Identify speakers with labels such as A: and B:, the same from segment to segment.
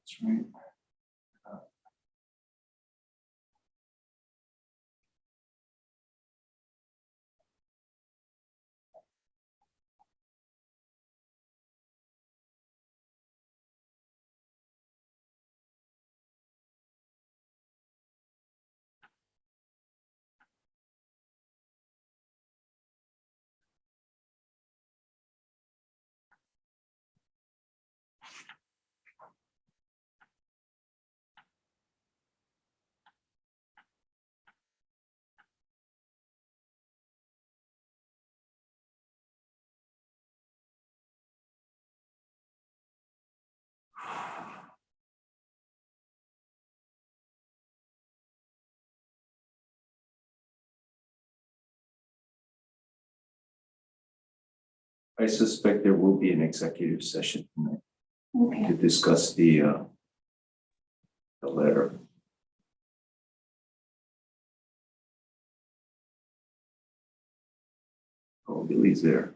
A: That's right. I suspect there will be an executive session tonight to discuss the letter. Oh, Billy's there.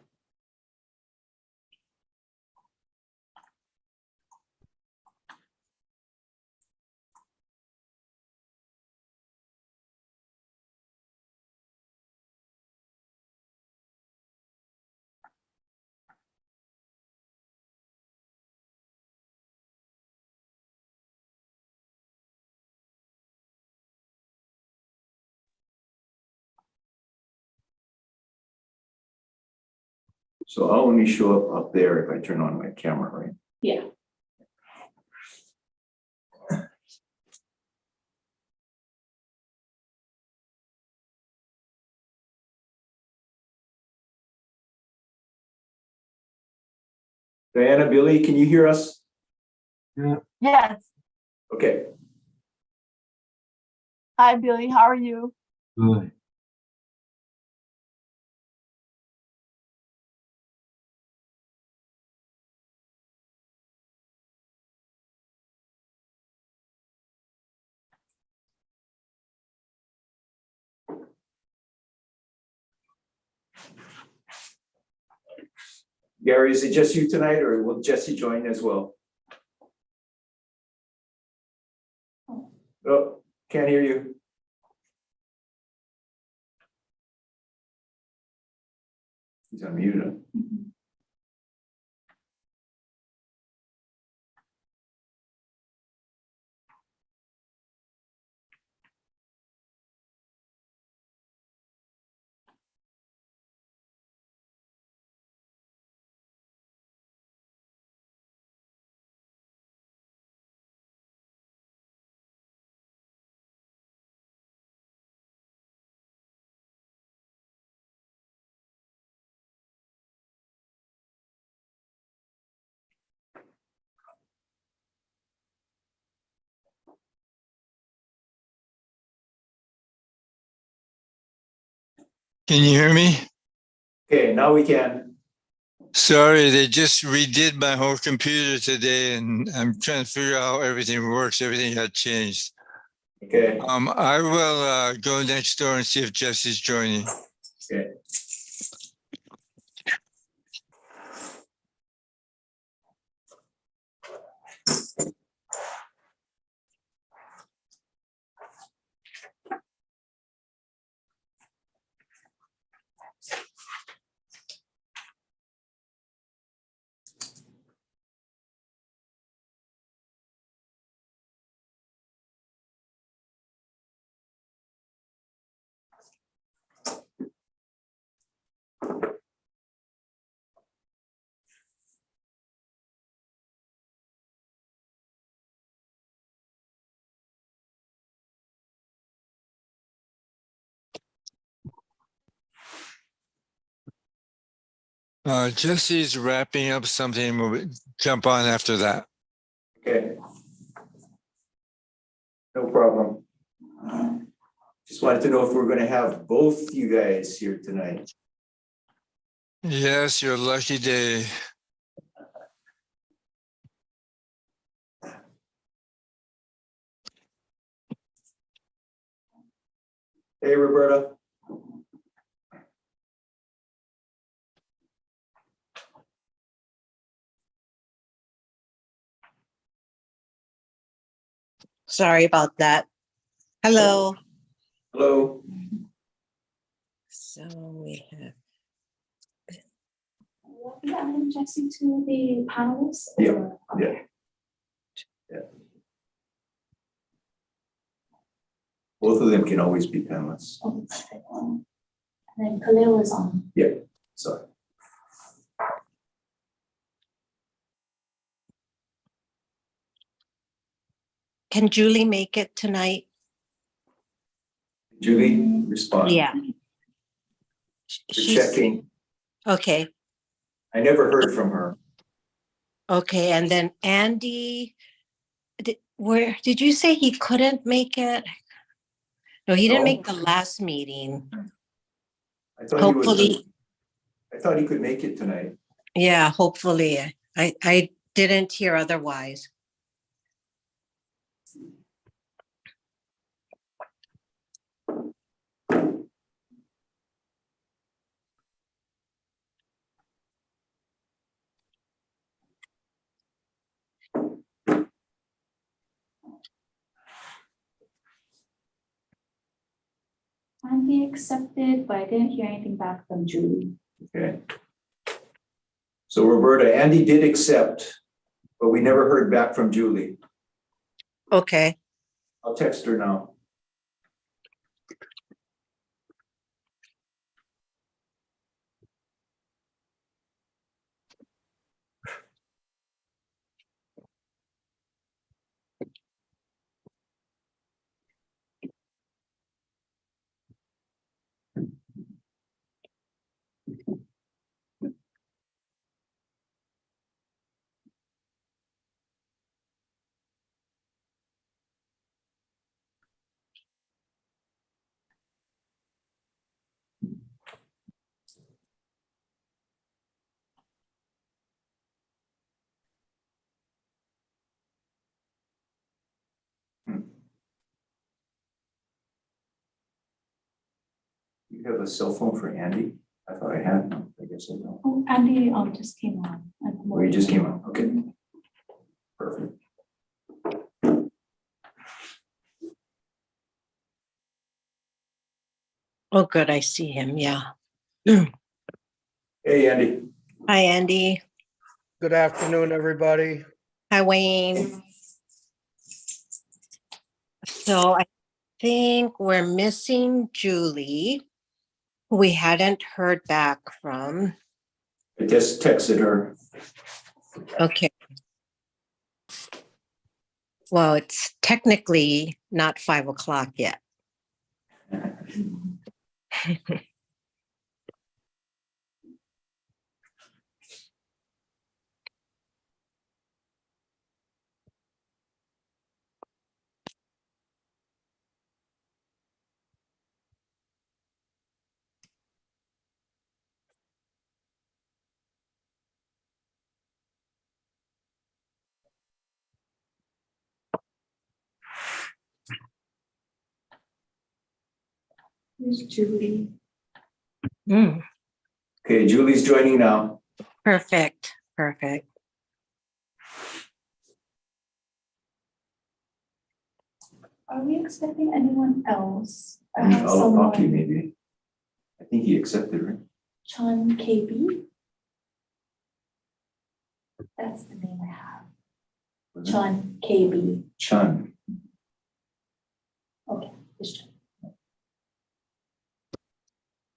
A: So I'll only show up there if I turn on my camera, right?
B: Yeah.
A: Diana, Billy, can you hear us?
C: Yes.
A: Okay.
C: Hi, Billy. How are you?
D: Good.
A: Gary, is it just you tonight or will Jesse join as well? Oh, can't hear you. He's unmuted.
D: Can you hear me?
A: Okay, now we can.
D: Sorry, they just redid my whole computer today and I'm trying to figure out how everything works. Everything had changed.
A: Okay.
D: I will go next door and see if Jesse's joining.
A: Okay.
D: Jesse's wrapping up something. We'll jump on after that.
A: Okay. No problem. Just wanted to know if we're going to have both you guys here tonight.
D: Yes, your lucky day.
A: Hey, Roberta.
B: Sorry about that. Hello.
A: Hello.
B: So we have,
E: Yeah, I'm adjusting to the panelists.
A: Yeah,
E: or-
A: yeah. Both of them can always be panelists.
E: Oh, perfect. And then Khalil is on.
A: Sorry.
B: can Julie make it tonight?
A: Julie, respond.
B: Yeah.
A: You're
B: She's,
A: checking.
B: okay,
A: I never heard from her.
B: okay. And then Andy, where, did you say he couldn't make it? No, he didn't
A: No.
B: make the last meeting.
A: I thought he was.
B: Hopefully,
A: I thought he could make it tonight.
B: yeah, hopefully. I didn't hear otherwise.
E: Andy accepted, but I didn't hear anything back from Julie.
A: Okay. So Roberta, Andy did accept, but we never heard back from Julie.
B: Okay.
A: I'll text her now. You have a cell phone for Andy? I thought I had one. I guess I don't.
E: Oh, Andy just came on.
A: Oh, he just came out. Okay. Perfect.
B: Oh, good. I see him. Yeah.
A: Hey, Andy.
B: Hi, Andy.
F: Good afternoon, everybody.
B: Hi, Wayne. So I think we're missing Julie, who we hadn't heard back from.
A: I just texted her.
B: Okay. Well, it's technically not 5 o'clock yet.
E: Here's Julie.
B: Mm,
A: Okay, Julie's joining now.
B: perfect. Perfect.
E: Are we expecting anyone else? I have
A: Alapaki,
E: someone,
A: maybe. I think he accepted, right?
E: Chan KB. That's the name I have.
A: Was it?
E: Chan KB.
A: Chun.
E: Okay, this Chan. I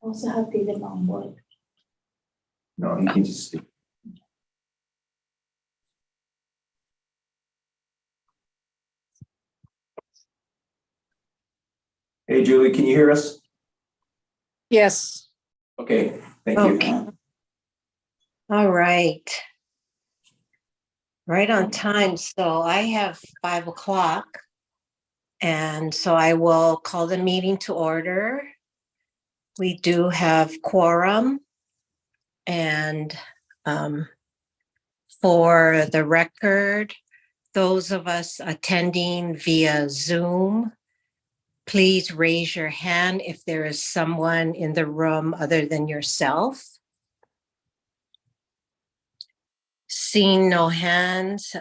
E: also have David on board.
A: No, he can just speak. Hey, Julie, can you hear us?
G: Yes,
A: Okay, thank
B: Okay.
A: you.
B: All right. Right on time. So I have 5 o'clock. And so I will call the meeting to order. We do have quorum. And for the record, those of us attending via Zoom, please raise your hand if there is someone in the room other than yourself. Seeing no hands,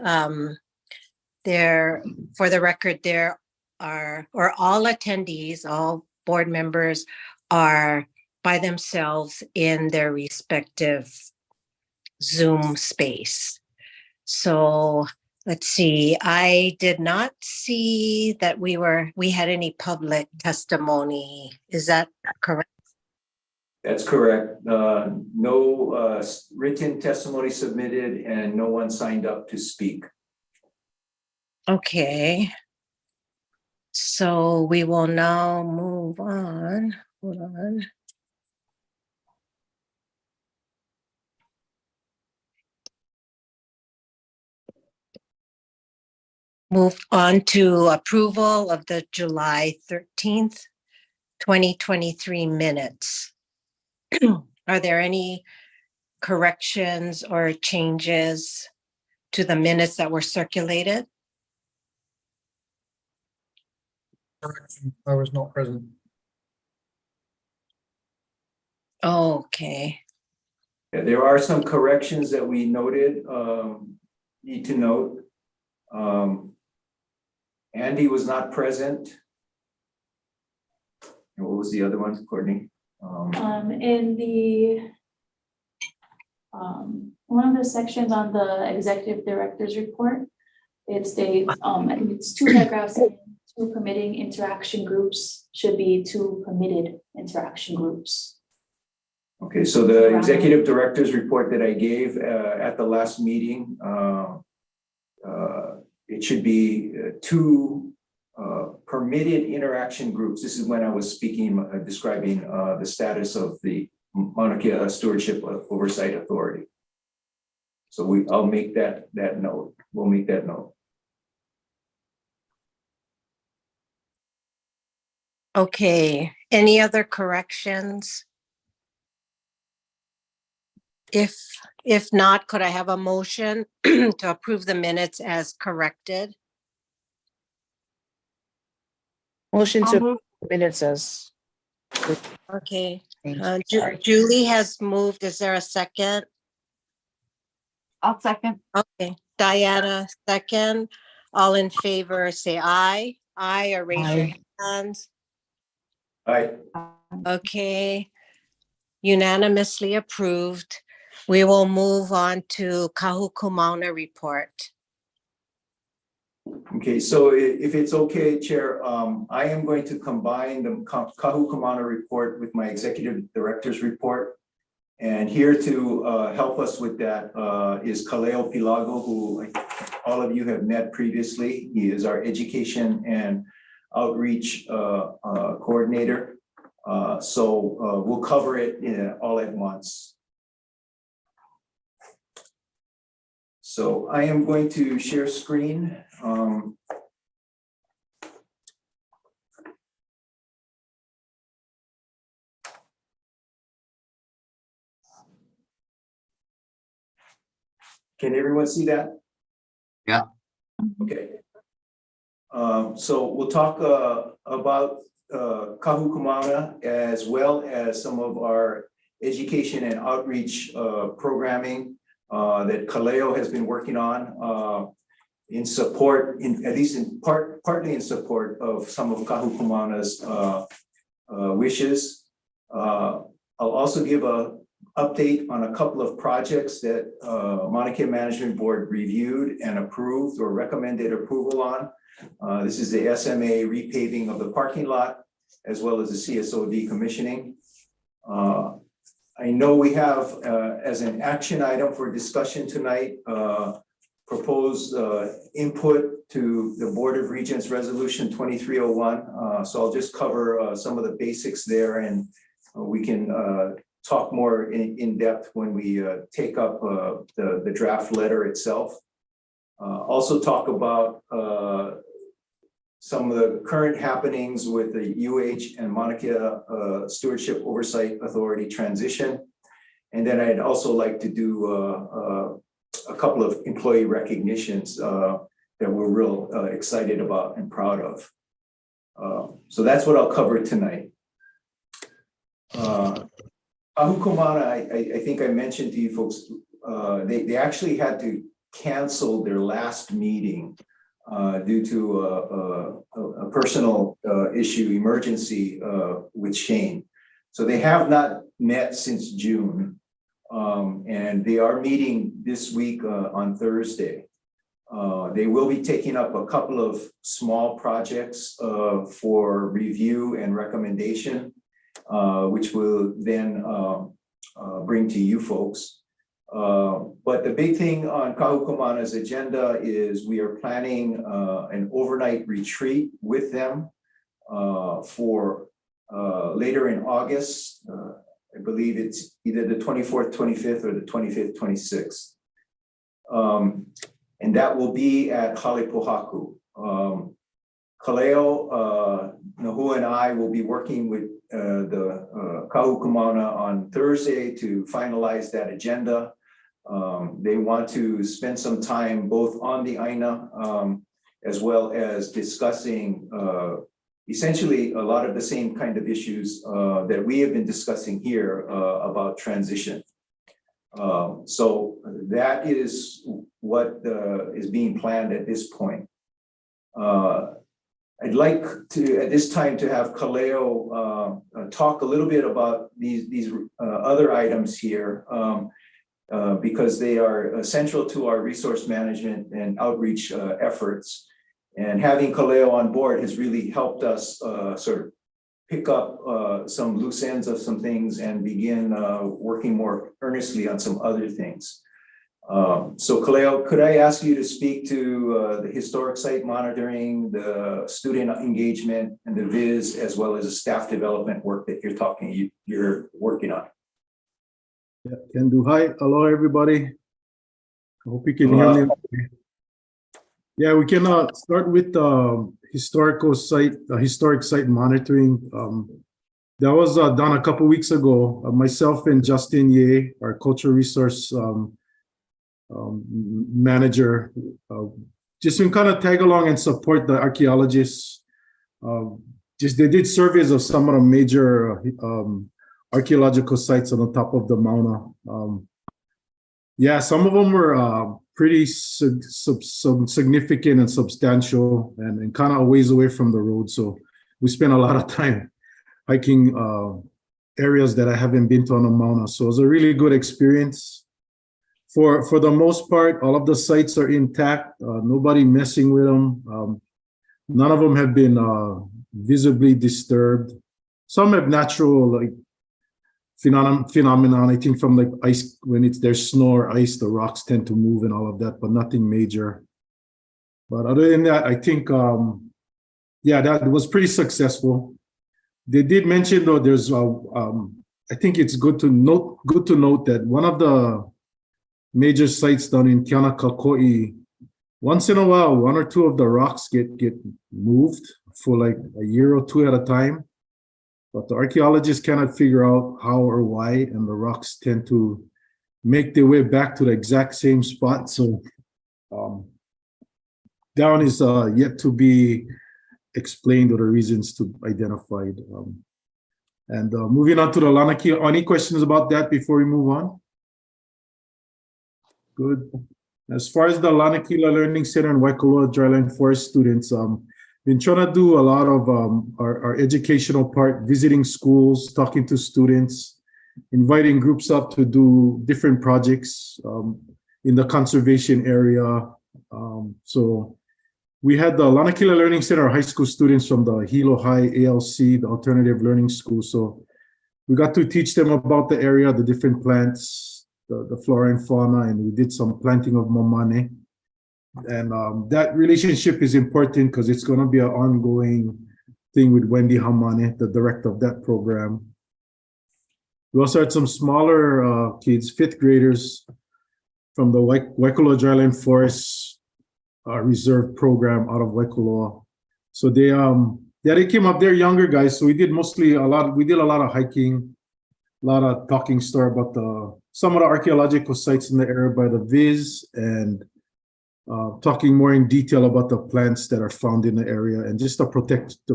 B: there, for the record, there are, or all attendees, all board members are by themselves in their respective Zoom space. So let's see, I did not see that we had any public testimony. Is that correct?
A: That's correct. No written testimony submitted and no one signed up to speak.
B: Okay. So we will now move on. Hold on. Move on to approval of the July 13th, 2023 minutes. Are there any corrections or changes to the minutes that were circulated?
F: Correction, I was not present.
B: Okay,
A: Yeah, there are some corrections that we noted, need to note. Andy was not present. And what was the other one, Courtney?
E: In the one of the sections on the executive director's report, it states, I think it's 2 paragraphs, 2 permitting interaction groups should be 2 permitted interaction groups.
A: Okay, so the executive director's report that I gave at the last meeting, it should be 2 permitted interaction groups. This is when I was speaking, describing the status of the Maunakea Stewardship Oversight Authority. So I'll make that note. We'll make that note.
B: okay. Any other corrections? If not, could I have a motion to approve the minutes as corrected?
G: Motion
C: I'll
G: to
C: move.
G: minutes as.
B: Okay,
G: Sorry.
B: Julie has moved. Is there a second?
C: I'll second.
B: Okay, Diana, second. All in favor, say aye. Aye, or raise your
G: Aye.
B: hands.
A: Aye.
B: Okay, unanimously approved. We will move on to Kahuku report.
A: Okay, so if it's okay, Chair, I am going to combine the Kahuku report with my executive director's report. And here to help us with that is Kaleo Pilago, who all of you have met previously. He is our education and outreach coordinator. So we'll cover it all at once. So I am going to share screen. Can everyone see that?
H: Yeah.
A: Okay. So we'll talk about Kahuku as well as some of our education and outreach programming that Kaleo has been working on in support, at least in partly in support of some of Kahuku wishes. I'll also give a update on a couple of projects that Maunakea Management Board reviewed and approved or recommended approval on. This is the SMA repaving of the parking lot, as well as the CSO decommissioning. I know we have, as an action item for discussion tonight, proposed input to the Board of Regents Resolution 2301. So I'll just cover some of the basics there, and we can talk more in depth when we take up the draft letter itself. Also talk about some of the current happenings with the UH and Maunakea Stewardship Oversight Authority transition. And then I'd also like to do a couple of employee recognitions that we're real excited about and proud of. So that's what I'll cover tonight. Kahuku, I think I mentioned to you folks, they actually had to cancel their last meeting due to a personal issue, emergency with Shane. So they have not met since June. And they are meeting this week on Thursday. They will be taking up a couple of small projects for review and recommendation, which will then bring to you folks. But the big thing on Kahukumana's agenda is we are planning an overnight retreat with them for later in August. I believe it's either the 24th, 25th, or the 25th, 26th. And that will be at Halepohaku. Kaleo, Nahu, and I will be working with the Kahukumana on Thursday to finalize that agenda. They want to spend some time both on the Aina as well as discussing essentially a lot of the same kind of issues that we have been discussing here about transition. So that is what is being planned at this point. I'd like to, at this time, to have Kaleo talk a little bit about these other items here because they are essential to our resource management and outreach efforts. And having Kaleo on board has really helped us sort of pick up some loose ends of some things and begin working more earnestly on some other things. So Kaleo, could I ask you to speak to the historic site monitoring, the student engagement, and the viz, as well as the staff development work that you're working on?
H: Yeah, can do. Hi, hello everybody. I hope you can hear me. Yeah, we can start with historic site monitoring. That was done a couple weeks ago. Myself and Justin Ye, our cultural resource manager, just to kind of tag along and support the archaeologists. They did surveys of some of the major archaeological sites on the top of the Mauna. Yeah, some of them were pretty significant and substantial and kind of a ways away from the road. So we spent a lot of time hiking areas that I haven't been to on the Mauna. So it was a really good experience. For the most part, all of the sites are intact. Nobody messing with them. None of them have been visibly disturbed. Some have natural phenomenon. I think from ice, when there's snow or ice, the rocks tend to move and all of that, but nothing major. But other than that, I think yeah, that was pretty successful. They did mention though, there's I think it's good to note that one of the major sites down in Kianakakoi, once in a while, one or two of the rocks get moved for like a year or two at a time. But the archaeologists cannot figure out how or why, and the rocks tend to make their way back to the exact same spot. So down is yet to be explained or the reasons to identified. And moving on to the Lanakila, any questions about that before we move on? Good. As far as the Lanakila Learning Center and Waikoloa Dryland Forest students, been trying to do a lot of our educational part, visiting schools, talking to students, inviting groups up to do different projects in the conservation area. So we had the Lanakila Learning Center high school students from the Hilo High ALC, the Alternative Learning School. So we got to teach them about the area, the different plants, the flora and fauna, and we did some planting of momane. And that relationship is important because it's going to be an ongoing thing with Wendy Hamane, the director of that program. We also had some smaller kids, fifth graders from the Waikoloa Dryland Forest Reserve program out of Waikoloa. So they came up, they're younger guys. So we did a lot of hiking, a lot of talking story about some of the archaeological sites in the area by the Viz, and talking more in detail about the plants that are found in the area and just the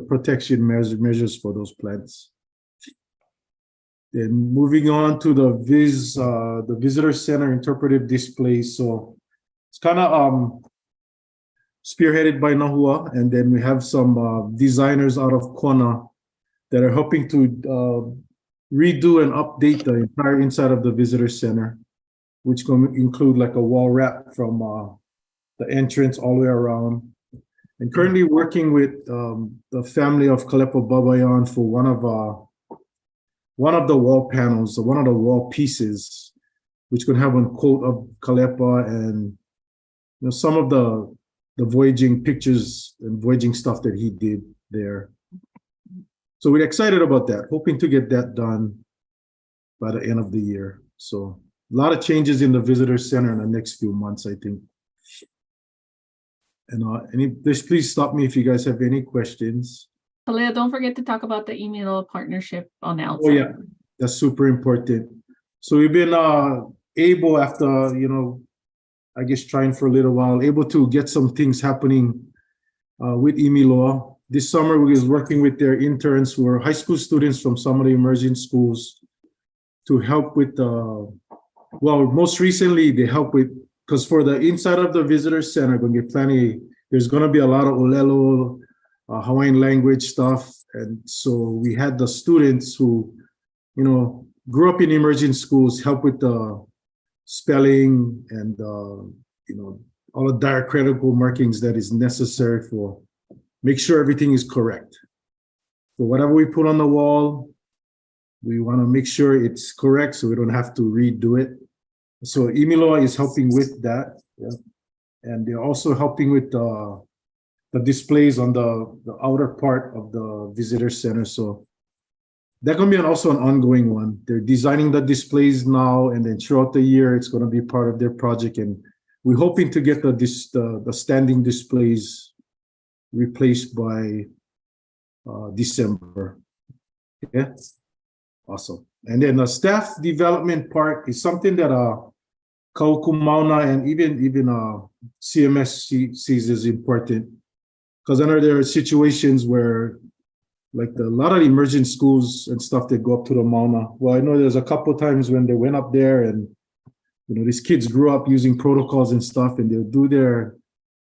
H: protection measures for those plants. Then moving on to the Viz, the visitor center interpretive display. So it's kind of spearheaded by Nahua, and then we have some designers out of Kona that are helping to redo and update the entire inside of the visitor center, which going to include like a wall wrap from the entrance all the way around. And currently working with the family of Kalepa Babayan for one of the wall panels, one of the wall pieces, which could have a quote of Kalepa and some of the voyaging pictures and voyaging stuff that he did there. So we're excited about that, hoping to get that done by the end of the year. So a lot of changes in the visitor center in the next few months, I think. And please stop me if you guys have any questions.
C: Talia, don't forget to talk about the email partnership on the outside.
H: Oh yeah, that's super important. So we've been able, after I guess trying for a little while, able to get some things happening with Imiloa. This summer we was working with their interns who are high school students from some of the emerging schools to help with most recently they help with, because for the inside of the visitor center, there's going to be a lot of Olelo, Hawaiian language stuff. And so we had the students who, grew up in emerging schools, help with the spelling and, all the diacritical markings that is necessary for make sure everything is correct. So whatever we put on the wall, we want to make sure it's correct so we don't have to redo it. So Imiloa is helping with that. Yeah. And they're also helping with the displays on the outer part of the visitor center. So that's going to be also an ongoing one. They're designing the displays now, and then throughout the year, it's going to be part of their project. And we're hoping to get the standing displays replaced by December. Yeah, awesome. And then the staff development part is something that Kaukumauna and even CMS sees as important, because I know there are situations where like a lot of emerging schools and stuff that go up to the Mauna. Well, I know there's a couple of times when they went up there and these kids grew up using protocols and stuff, and they'll do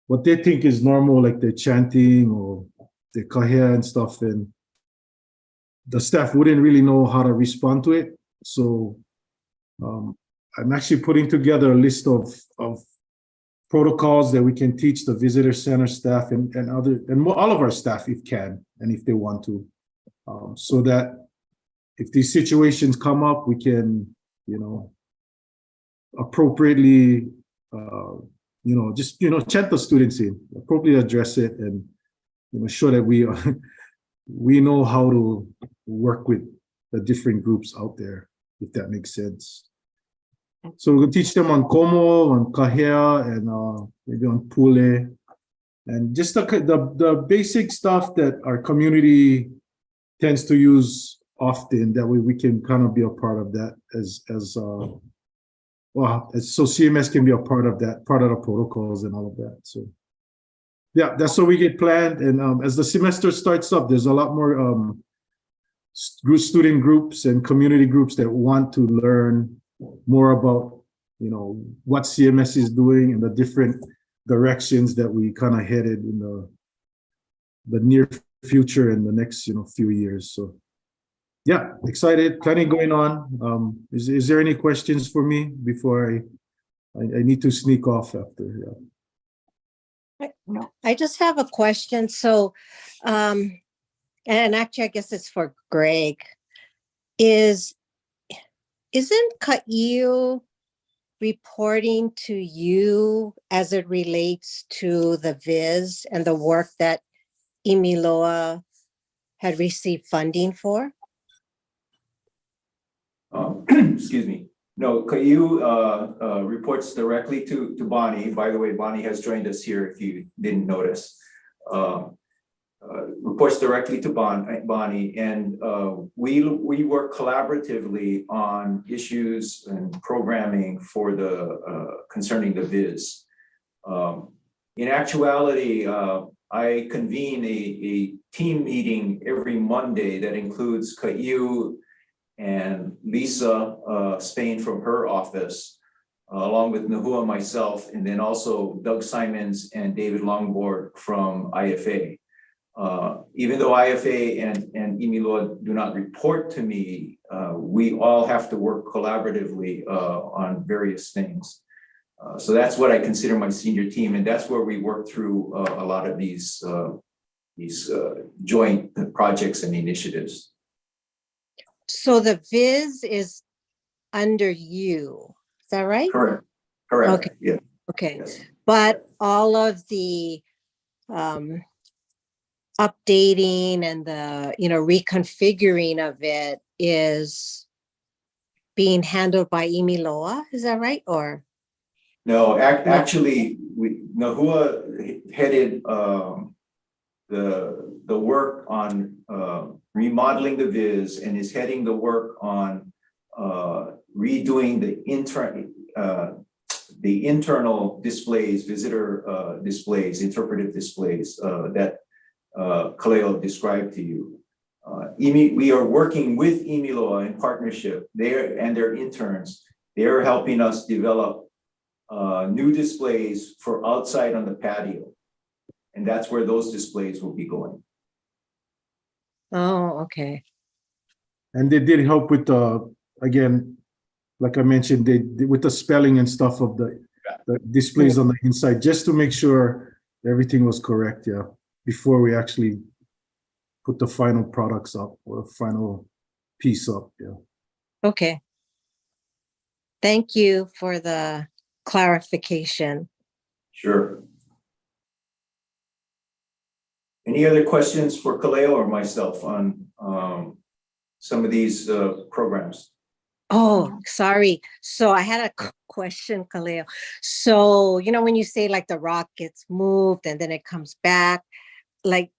H: what they think is normal, like they're chanting or the kahea and stuff, and the staff wouldn't really know how to respond to it. So I'm actually putting together a list of protocols that we can teach the visitor center staff and all of our staff if can and if they want to, so that if these situations come up, we can appropriately chat the students in, appropriately address it, and show that we know how to work with the different groups out there, if that makes sense. So we'll teach them on Komo, on Kahea, and maybe on Pule, and just the basic stuff that our community tends to use often. That way we can kind of be a part of that so CMS can be a part of that, part of the protocols and all of that. So yeah, that's what we get planned. And as the semester starts up, there's a lot more student groups and community groups that want to learn more about what CMS is doing and the different directions that we kind of headed in the near future and the next few years. So yeah, excited, plenty going on. Is there any questions for me before I need to sneak off after? Yeah.
B: No, I just have a question. So, and actually, I guess it's for Greg. Isn't Kai'u reporting to you as it relates to the Viz and the work that Imiloa had received funding for?
A: Excuse me. No, Kai'u reports directly to Bonnie. By the way, Bonnie has joined us here if you didn't notice. Reports directly to Bonnie, and we work collaboratively on issues and programming for concerning the Viz. In actuality, I convene a team meeting every Monday that includes Kai'u and Lisa Spain from her office, along with Nahua and myself, and then also Doug Simons and David Longboard from IFA. Even though IFA and Imiloa do not report to me, we all have to work collaboratively on various things. So that's what I consider my senior team, and that's where we work through a lot of these joint projects and initiatives.
B: So the Viz is under you, is that right?
A: Correct. Correct.
B: Okay.
A: Yeah.
B: Okay,
A: Yes.
B: but all of the updating and the, reconfiguring of it is being handled by Imiloa, is that right? Or,
A: No, actually, Nahua headed the work on remodeling the Viz and is heading the work on redoing the internal displays, visitor displays, interpretive displays that Kaleo described to you. We are working with Imiloa in partnership. And their interns. They're helping us develop new displays for outside on the patio. And that's where those displays will be going.
B: oh, okay.
H: And they did help with again, like I mentioned, with the spelling and stuff of the displays on the inside, just to make sure everything was correct, yeah, before we actually put the final products up or final piece up, yeah.
B: Okay. Thank you for the clarification.
A: Sure. Any other questions for Kaleo or myself on some of these programs?
B: Oh, sorry. So I had a question, Kaleo. So, when you say like the rock gets moved and then it comes back, like,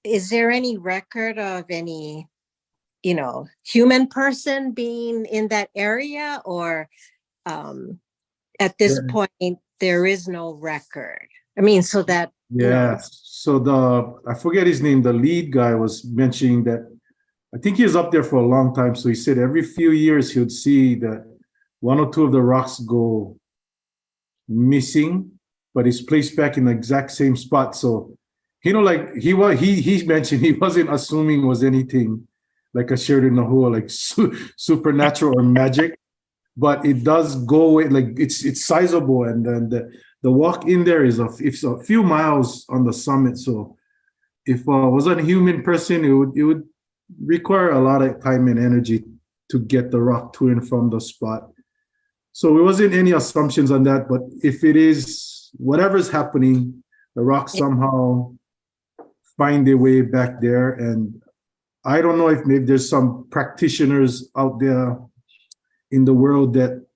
B: is there any record of any, human person being in that area, or at this point, there is no record? I mean, so that,
H: Yeah, so I forget his name, the lead guy was mentioning that, I think he was up there for a long time. So he said every few years he would see that one or two of the rocks go missing, but it's placed back in the exact same spot. So, like he mentioned he wasn't assuming was anything like a shared in the whole, like supernatural or magic, but it does go away. Like it's sizable, and then the walk in there is it's a few miles on the summit. So if it was a human person, it would require a lot of time and energy to get the rock to and from the spot. So it wasn't any assumptions on that, but if it is whatever's happening, the rocks somehow find their way back there. And I don't know if maybe there's some practitioners out there in the world that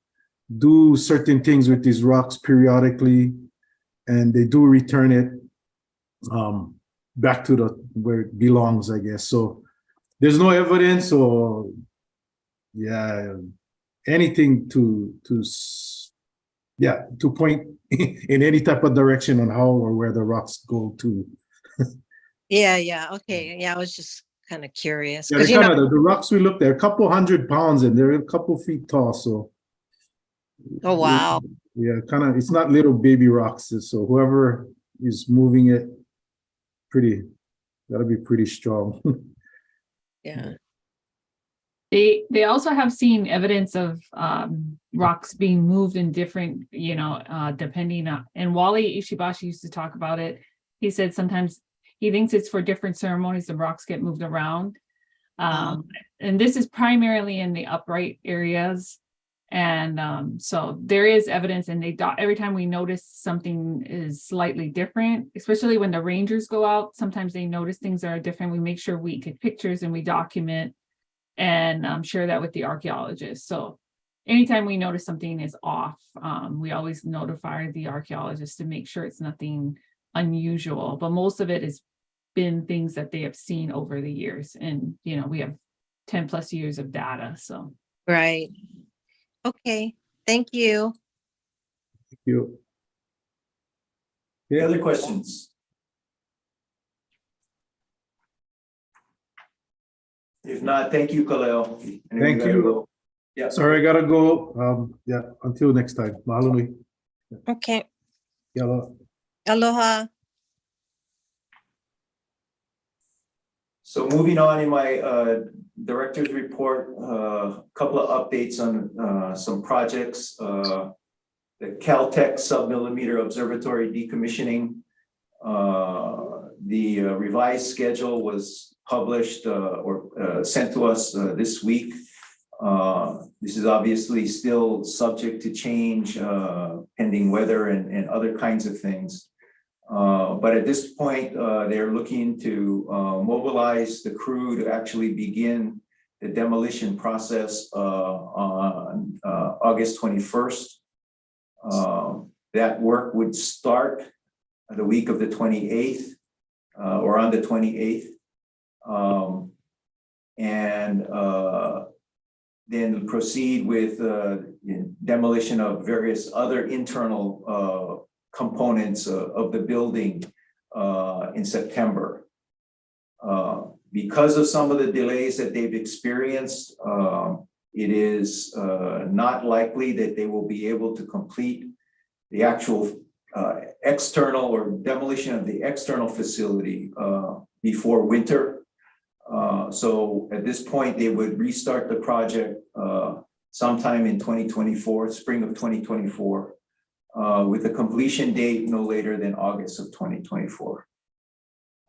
H: do certain things with these rocks periodically, and they do return it back to where it belongs, I guess. So there's no evidence or anything to point in any type of direction on how or where the rocks go to.
B: yeah. Okay. Yeah. I was just kind of curious.
H: Yeah,
B: 'Cause,
H: the rocks we looked at, a couple 100 pounds, and they're a couple feet tall. So
B: oh, wow.
H: yeah, it's not little baby rocks. So whoever is moving it, gotta be pretty strong.
B: Yeah.
C: They also have seen evidence of rocks being moved in different, depending on, and Wally Ishibashi used to talk about it. He said sometimes he thinks it's for different ceremonies, the rocks get moved around. And this is primarily in the upright areas. And so there is evidence, and every time we notice something is slightly different, especially when the rangers go out, sometimes they notice things are different. We make sure we take pictures and we document and share that with the archaeologists. So anytime we notice something is off, we always notify the archaeologists to make sure it's nothing unusual. But most of it has been things that they have seen over the years. And, we have 10 plus years of data, so.
B: Right. Okay. Thank you.
H: Thank you.
A: Any other questions? If not, thank you, Kaleo.
H: Thank you.
A: Yeah.
H: Sorry, I gotta go. Yeah, until next time. Mahalo nui.
B: Okay,
H: Yala.
B: aloha.
A: So moving on in my director's report, a couple of updates on some projects. The Caltech submillimeter observatory decommissioning. The revised schedule was published or sent to us this week. This is obviously still subject to change pending weather and other kinds of things. But at this point, they're looking to mobilize the crew to actually begin the demolition process on August 21st. That work would start the week of the 28th or on the 28th. Then proceed with demolition of various other internal components of the building in September. Because of some of the delays that they've experienced, it is not likely that they will be able to complete the actual external or demolition of the external facility before winter. So at this point, they would restart the project sometime in 2024, spring of 2024, with a completion date no later than August of 2024.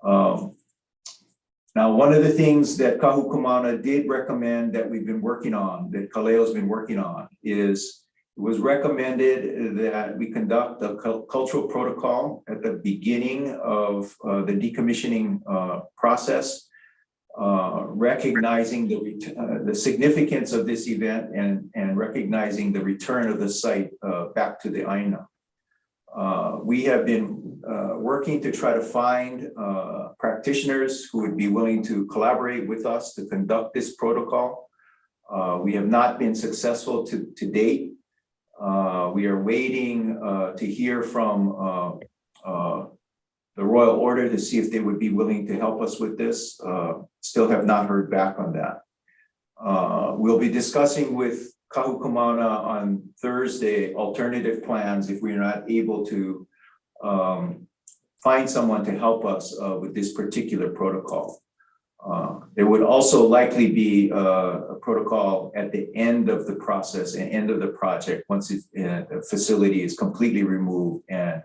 A: Now, one of the things that Kahukumana did recommend that we've been working on, that Kaleo's been working on, is it was recommended that we conduct a cultural protocol at the beginning of the decommissioning process, recognizing the significance of this event and recognizing the return of the site back to the Aina. We have been working to try to find practitioners who would be willing to collaborate with us to conduct this protocol. We have not been successful to date. We are waiting to hear from the Royal Order to see if they would be willing to help us with this. Still have not heard back on that. We'll be discussing with Kahukumana on Thursday alternative plans if we're not able to find someone to help us with this particular protocol. There would also likely be a protocol at the end of the process and end of the project once the facility is completely removed and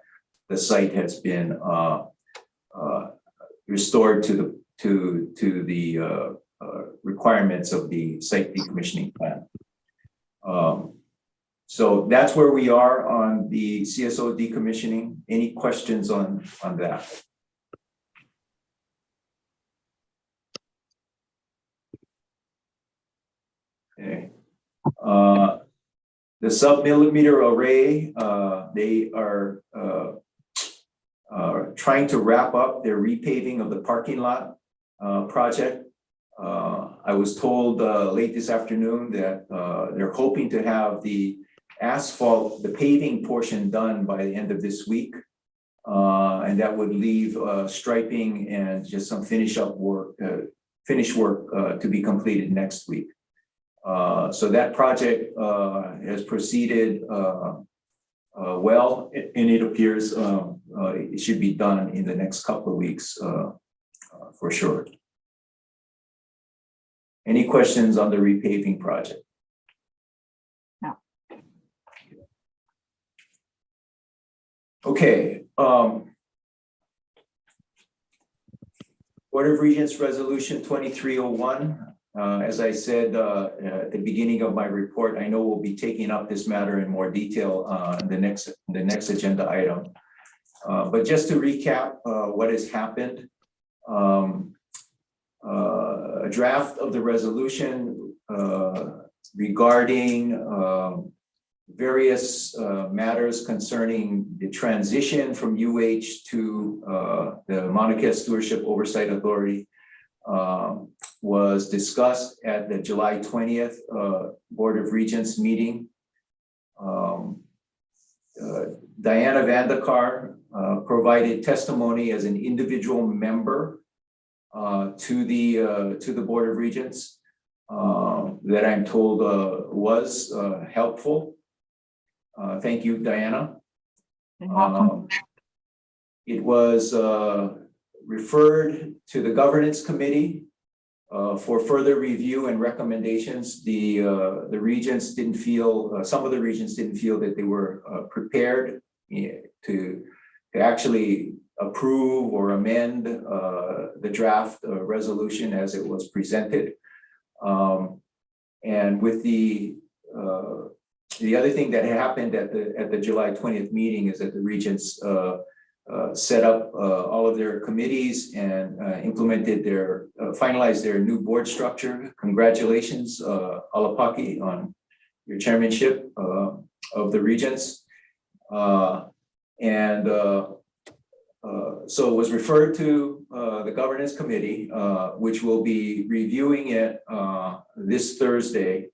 A: the site has been restored to the requirements of the site decommissioning plan. So that's where we are on the CSO decommissioning. Any questions on that? Okay. The sub-millimeter array, they are trying to wrap up their repaving of the parking lot project. I was told late this afternoon that they're hoping to have the asphalt, the paving portion done by the end of this week. And that would leave striping and just some finish work to be completed next week. So that project has proceeded well, and it appears it should be done in the next couple of weeks for sure. Any questions on the repaving project?
C: No.
A: Okay. Board of Regents Resolution 2301. As I said at the beginning of my report, I know we'll be taking up this matter in more detail in the next agenda item. But just to recap what has happened, a draft of the resolution regarding various matters concerning the transition from UH to the Maunakea Stewardship Oversight Authority was discussed at the July 20th Board of Regents meeting. Diana Vandekar provided testimony as an individual member to the Board of Regents. that I'm told was helpful. Thank you, Diana.
C: You're welcome.
A: It was referred to the governance committee for further review and recommendations. The regents didn't feel, some of the regents didn't feel that they were prepared to actually approve or amend the draft resolution as it was presented. And with the other thing that happened at the July 20th meeting is that the regents set up all of their committees and implemented finalized their new board structure. Congratulations, Alapaki, on your chairmanship of the regents. So it was referred to the governance committee, which will be reviewing it this Thursday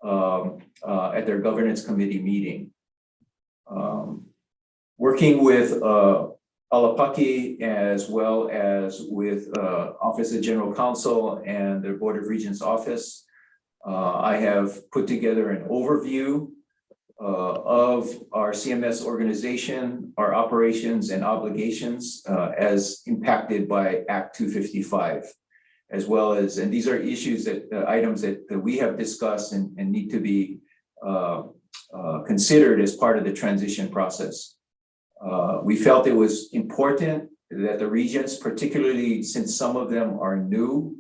A: at their governance committee meeting. Working with Alapaki as well as with Office of General Counsel and the Board of Regents office, I have put together an overview of our CMS organization, our operations and obligations as impacted by Act 255, as well as, and these are issues items that we have discussed and need to be considered as part of the transition process. We felt it was important that the regents, particularly since some of them are new,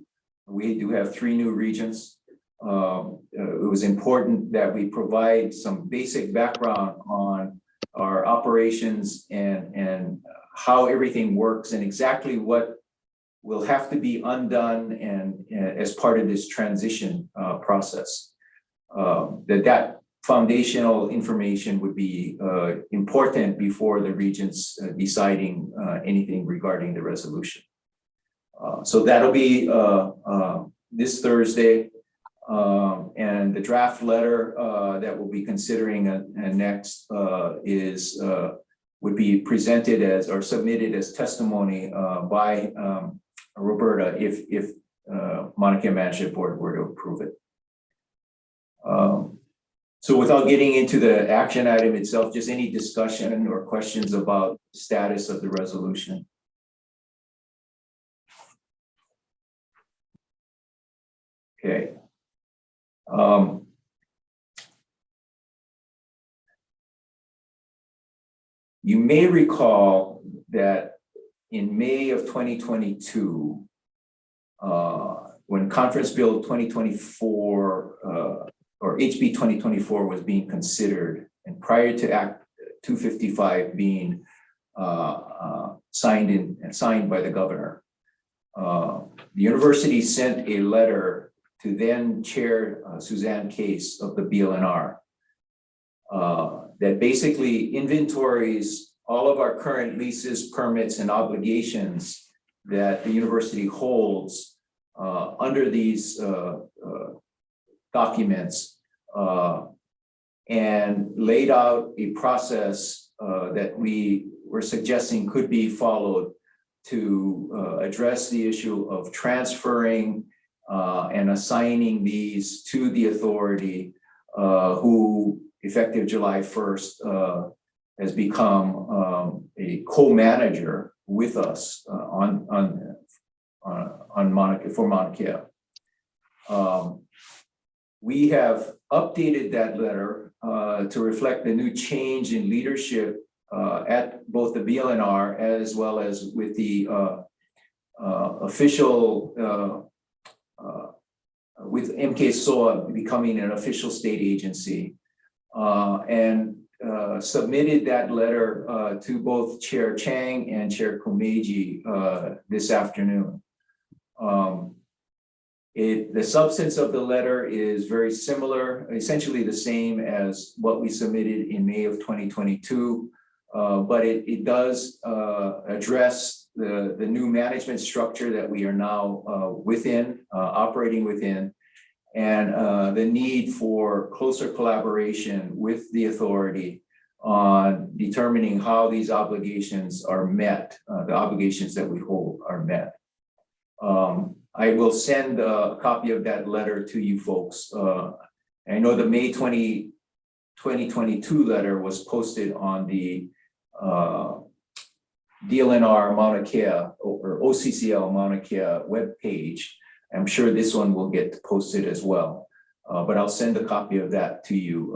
A: we do have 3 new regents. It was important that we provide some basic background on our operations and how everything works and exactly what will have to be undone and as part of this transition process. That foundational information would be important before the regents deciding anything regarding the resolution. So that'll be this Thursday. And the draft letter that we'll be considering next would be presented as or submitted as testimony by Roberta if Maunakea Management Board were to approve it. So without getting into the action item itself, just any discussion or questions about the status of the resolution. Okay. You may recall that in May of 2022, when Conference Bill 2024 or HB 2024 was being considered, and prior to Act 255 being signed by the governor, the university sent a letter to then Chair Suzanne Case of the BLNR that basically inventories all of our current leases, permits, and obligations that the university holds under these documents and laid out a process that we were suggesting could be followed to address the issue of transferring and assigning these to the authority who effective July 1st has become a co-manager with us on Maunakea for Maunakea. We have updated that letter to reflect the new change in leadership at both the BLNR as well as with the official with MK-SOA becoming an official state agency, and submitted that letter to both Chair Chang and Chair Komeiji this afternoon. The substance of the letter is very similar, essentially the same as what we submitted in May of 2022, but it does address the new management structure that we are now operating within, and the need for closer collaboration with the authority on determining how these obligations are met, the obligations that we hold are met. I will send a copy of that letter to you folks. I know the May 2022 letter was posted on the DLNR Mauna Kea or OCCL Mauna Kea webpage. I'm sure this one will get posted as well, but I'll send a copy of that to you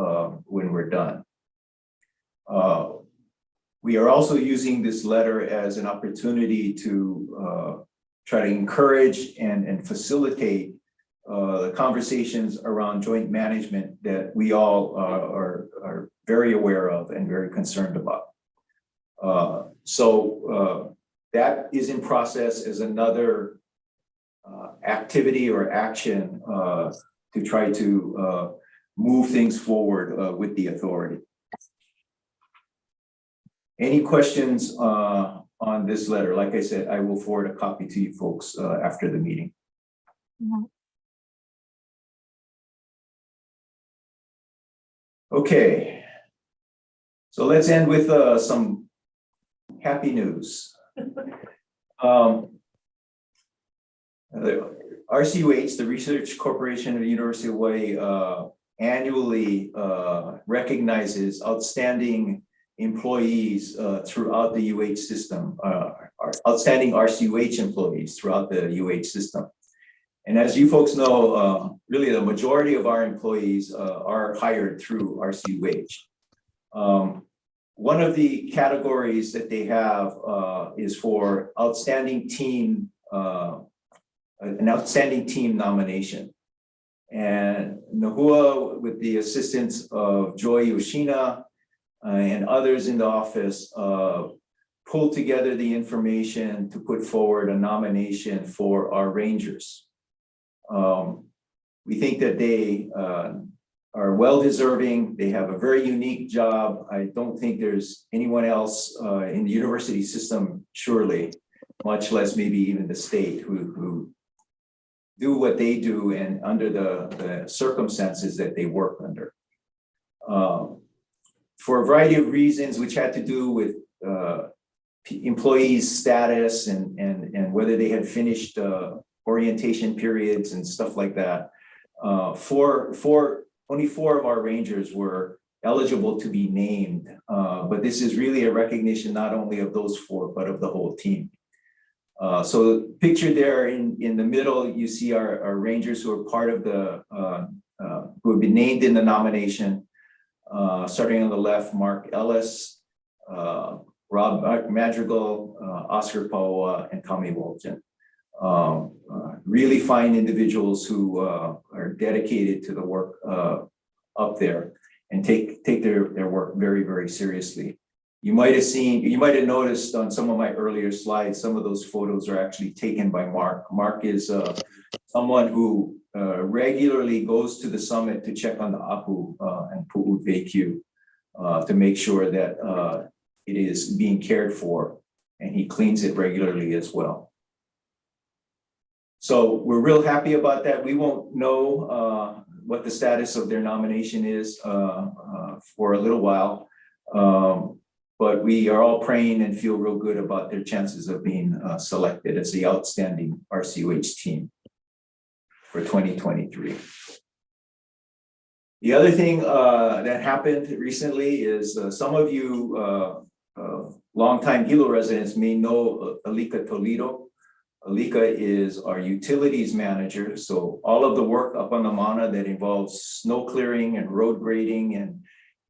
A: when we're done. We are also using this letter as an opportunity to try to encourage and facilitate the conversations around joint management that we all are very aware of and very concerned about. So that is in process as another activity or action to try to move things forward with the authority. Any questions on this letter? Like I said, I will forward a copy to you folks after the meeting. Okay, so let's end with some happy news. The RCUH, the Research Corporation of the University of Hawaii, annually recognizes outstanding employees throughout the UH system, outstanding RCUH employees throughout the UH system. And as you folks know, really the majority of our employees are hired through RCUH. One of the categories that they have is for outstanding team, an outstanding team nomination. And Nahua, with the assistance of Joy Yoshina and others in the office, pulled together the information to put forward a nomination for our Rangers. We think that they are well deserving. They have a very unique job. I don't think there's anyone else in the university system, surely, much less maybe even the state, who do what they do and under the circumstances that they work under. For a variety of reasons, which had to do with employees' status and whether they had finished orientation periods and stuff like that. Only four of our Rangers were eligible to be named, but this is really a recognition not only of those four, but of the whole team. So pictured there in the middle, you see our Rangers who are part of the, who have been named in the nomination. Starting on the left, Mark Ellis, Rob Madrigal, Oscar Paoa, and Tommy Walton. Really fine individuals who are dedicated to the work up there and take their work very, very seriously. You might have noticed on some of my earlier slides, some of those photos are actually taken by Mark. Mark is someone who regularly goes to the summit to check on the apu and pu'u veku to make sure that it is being cared for, and he cleans it regularly as well. So we're real happy about that. We won't know what the status of their nomination is for a little while, but we are all praying and feel real good about their chances of being selected as the outstanding RCUH team for 2023. The other thing that happened recently is some of you longtime Hilo residents may know Alika Toledo. Alika is our utilities manager. So all of the work up on the Mauna that involves snow clearing and road grading and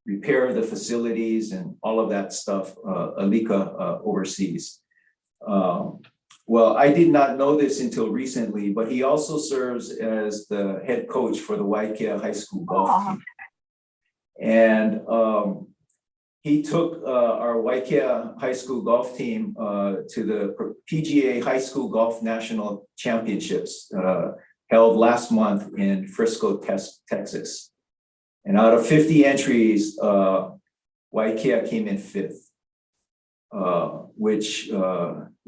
A: repair of the facilities and all of that stuff, Alika oversees. Well, I did not know this until recently, but he also serves as the head coach for the Waikea High School golf team. And he took our Waikea High School golf team to the PGA High School Golf National Championships held last month in Frisco, Texas. And out of 50 entries, Waikea came in 5th, which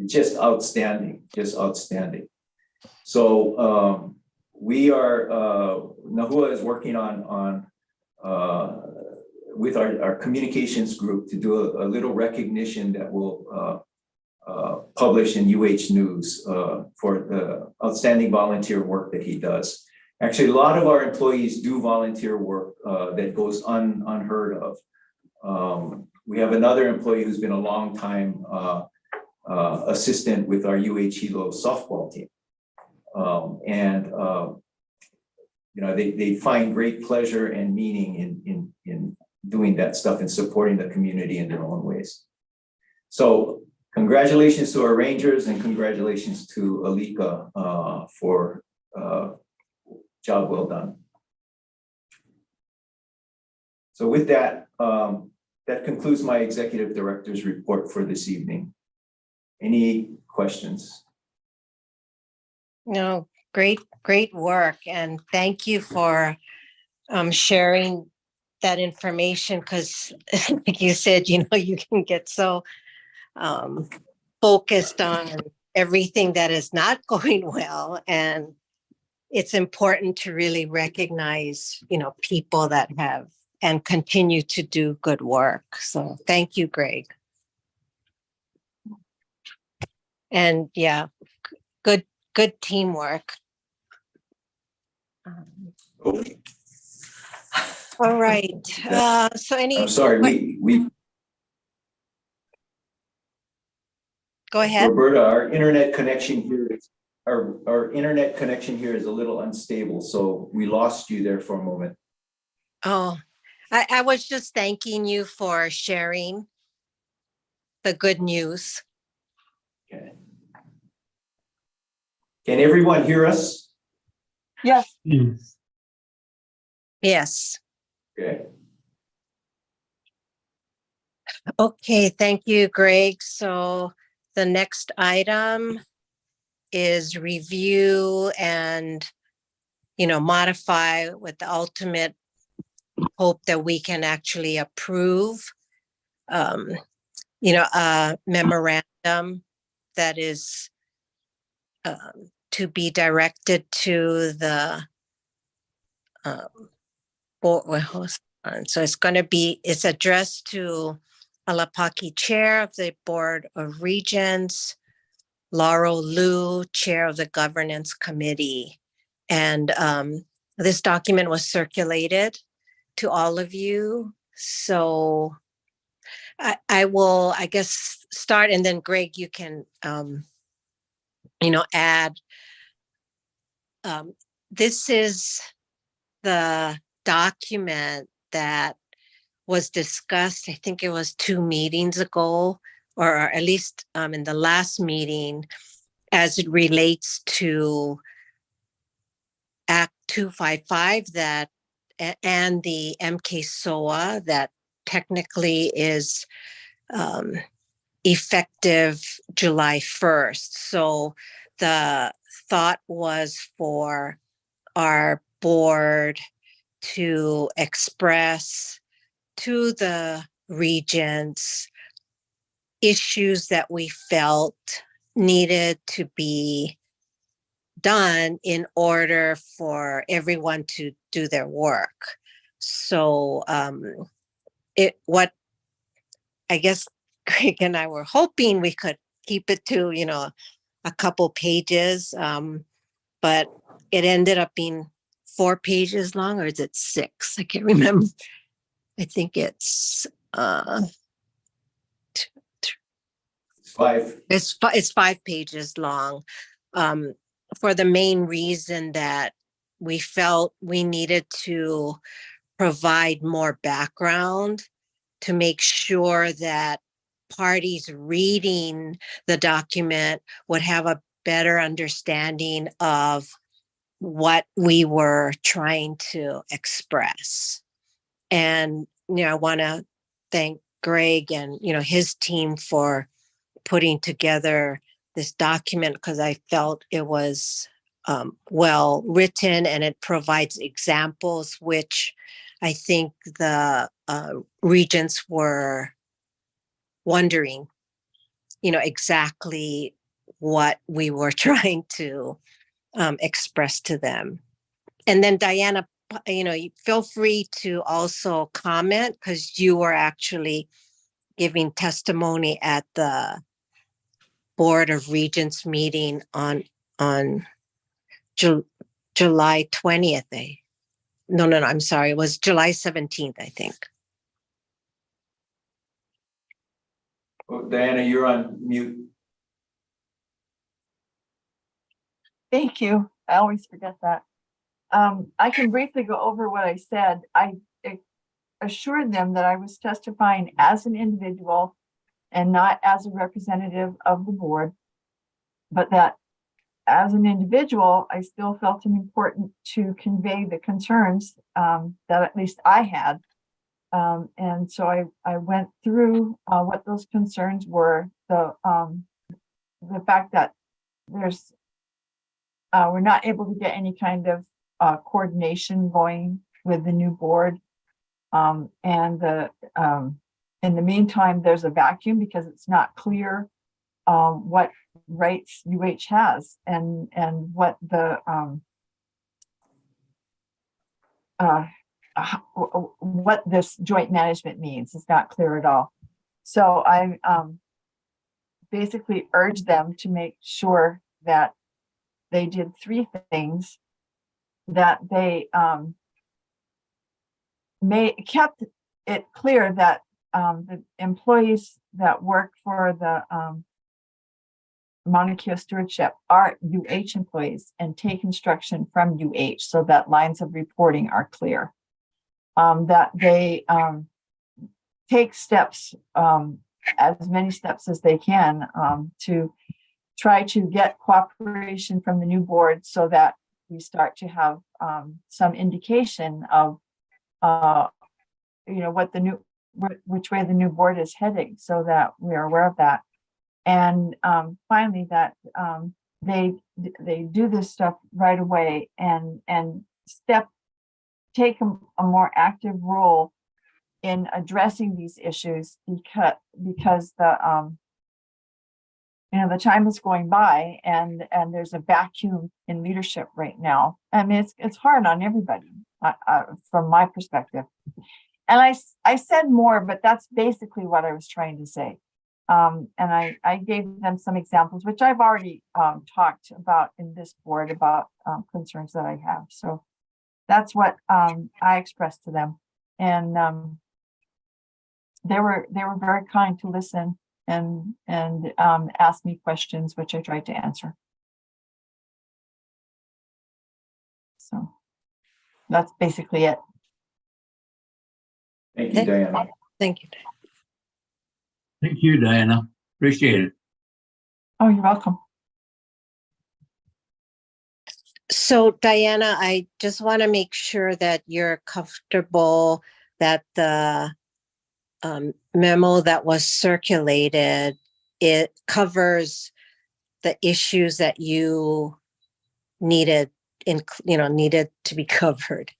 A: just outstanding, just outstanding. So we are, Nahua is working on with our communications group to do a little recognition that will published in UH News for the outstanding volunteer work that he does. Actually, a lot of our employees do volunteer work that goes unheard of. We have another employee who's been a long time assistant with our UH Hilo softball team. You know, they find great pleasure and meaning in doing that stuff and supporting the community in their own ways. So congratulations to our Rangers and congratulations to Alika for job well done. So with that, that concludes my executive director's report for this evening. Any questions?
B: No, great work. And thank you for sharing that information, because like you said, you know, you can get so focused on everything that is not going well. And it's important to really recognize, you know, people that have and continue to do good work. So thank you, Greg. And yeah, good teamwork.
A: Okay.
B: All right. So any,
A: I'm sorry, we
B: go ahead.
A: Roberta, our internet connection here is our internet connection here is a little unstable, so we lost you there for a moment.
B: Oh, I was just thanking you for sharing the good news.
A: Okay. Can everyone hear us?
G: Yes.
B: Yes.
A: Okay.
B: Okay, thank you, Greg. So the next item is review and, you know, modify with the ultimate hope that we can actually approve, you know, a memorandum that is to be directed to the board. Well, hold on. So it's going to be, it's addressed to Alapaki Chair of the Board of Regents, Laurel Liu, Chair of the Governance Committee. And this document was circulated to all of you. So I will, I guess, start, and then Greg, you can, you know, add. This is the document that was discussed, I think it was 2 meetings ago, or at least in the last meeting, as it relates to Act 255 that and the MK SOA that technically is effective July 1st. So the thought was for our board to express to the regents issues that we felt needed to be done in order for everyone to do their work. So what I guess Greg and I were hoping we could keep it to, you know, a couple pages, but it ended up being 4 pages long, or is it 6? I can't remember. I think it's
A: 5.
B: It's 5 pages long, for the main reason that we felt we needed to provide more background to make sure that parties reading the document would have a better understanding of what we were trying to express. And, you know, I want to thank Greg and, you know, his team for putting together this document, because I felt it was well written and it provides examples, which I think the regents were wondering, you know, exactly what we were trying to express to them. And then Diana, you know, feel free to also comment, because you were actually giving testimony at the Board of Regents meeting on July 20th. No, I'm sorry. It was July 17th, I think.
A: Oh, Diana, you're on mute.
I: Thank you. I always forget that. I can briefly go over what I said. I assured them that I was testifying as an individual and not as a representative of the board, but that as an individual, I still felt it important to convey the concerns that at least I had. And so I went through what those concerns were. The fact that we're not able to get any kind of coordination going with the new board. And in the meantime, there's a vacuum because it's not clear what rights UH has and what the what this joint management means. It's not clear at all. So I basically urged them to make sure that they did three things: that they kept it clear that the employees that work for the Maunakea Stewardship are UH employees and take instruction from UH so that lines of reporting are clear. That they take steps, as many steps as they can, to try to get cooperation from the new board so that we start to have some indication of what the new, which way the new board is heading, so that we are aware of that. And finally, that they do this stuff right away and take a more active role in addressing these issues, because the the time is going by and there's a vacuum in leadership right now. I mean, it's hard on everybody from my perspective. And I said more, but that's basically what I was trying to say. And I gave them some examples, which I've already talked about in this board about concerns that I have. So that's what I expressed to them. And they were very kind to listen and ask me questions, which I tried to answer. So that's basically it.
A: Thank you, Diana.
B: Thank you.
J: Thank you, Diana. Appreciate it.
I: Oh, you're welcome.
B: So Diana, I just want to make sure that you're comfortable that the memo that was circulated, it covers the issues that you needed to be covered.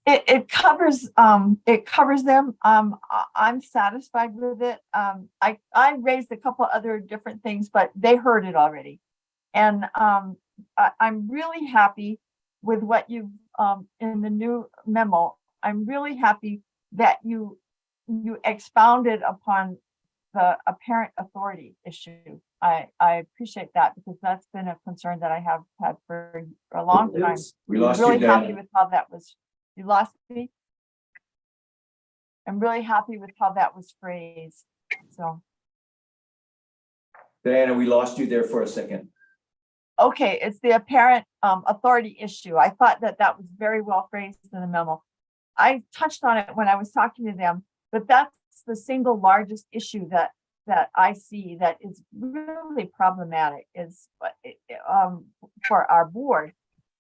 I: It covers them. I'm satisfied with it. I raised a couple other different things, but they heard it already. And I'm really happy with what you've in the new memo. I'm really happy that you expounded upon the apparent authority issue. I appreciate that, because that's been a concern that I have had for a long time.
A: We lost
I: really
A: you,
I: happy
A: Diana.
I: with how that was. You lost me. I'm really happy with how that was phrased. So.
A: Diana, we lost you there for a second.
I: Okay, it's the apparent authority issue. I thought that was very well phrased in the memo. I touched on it when I was talking to them, but that's the single largest issue that I see that is really problematic is for our board,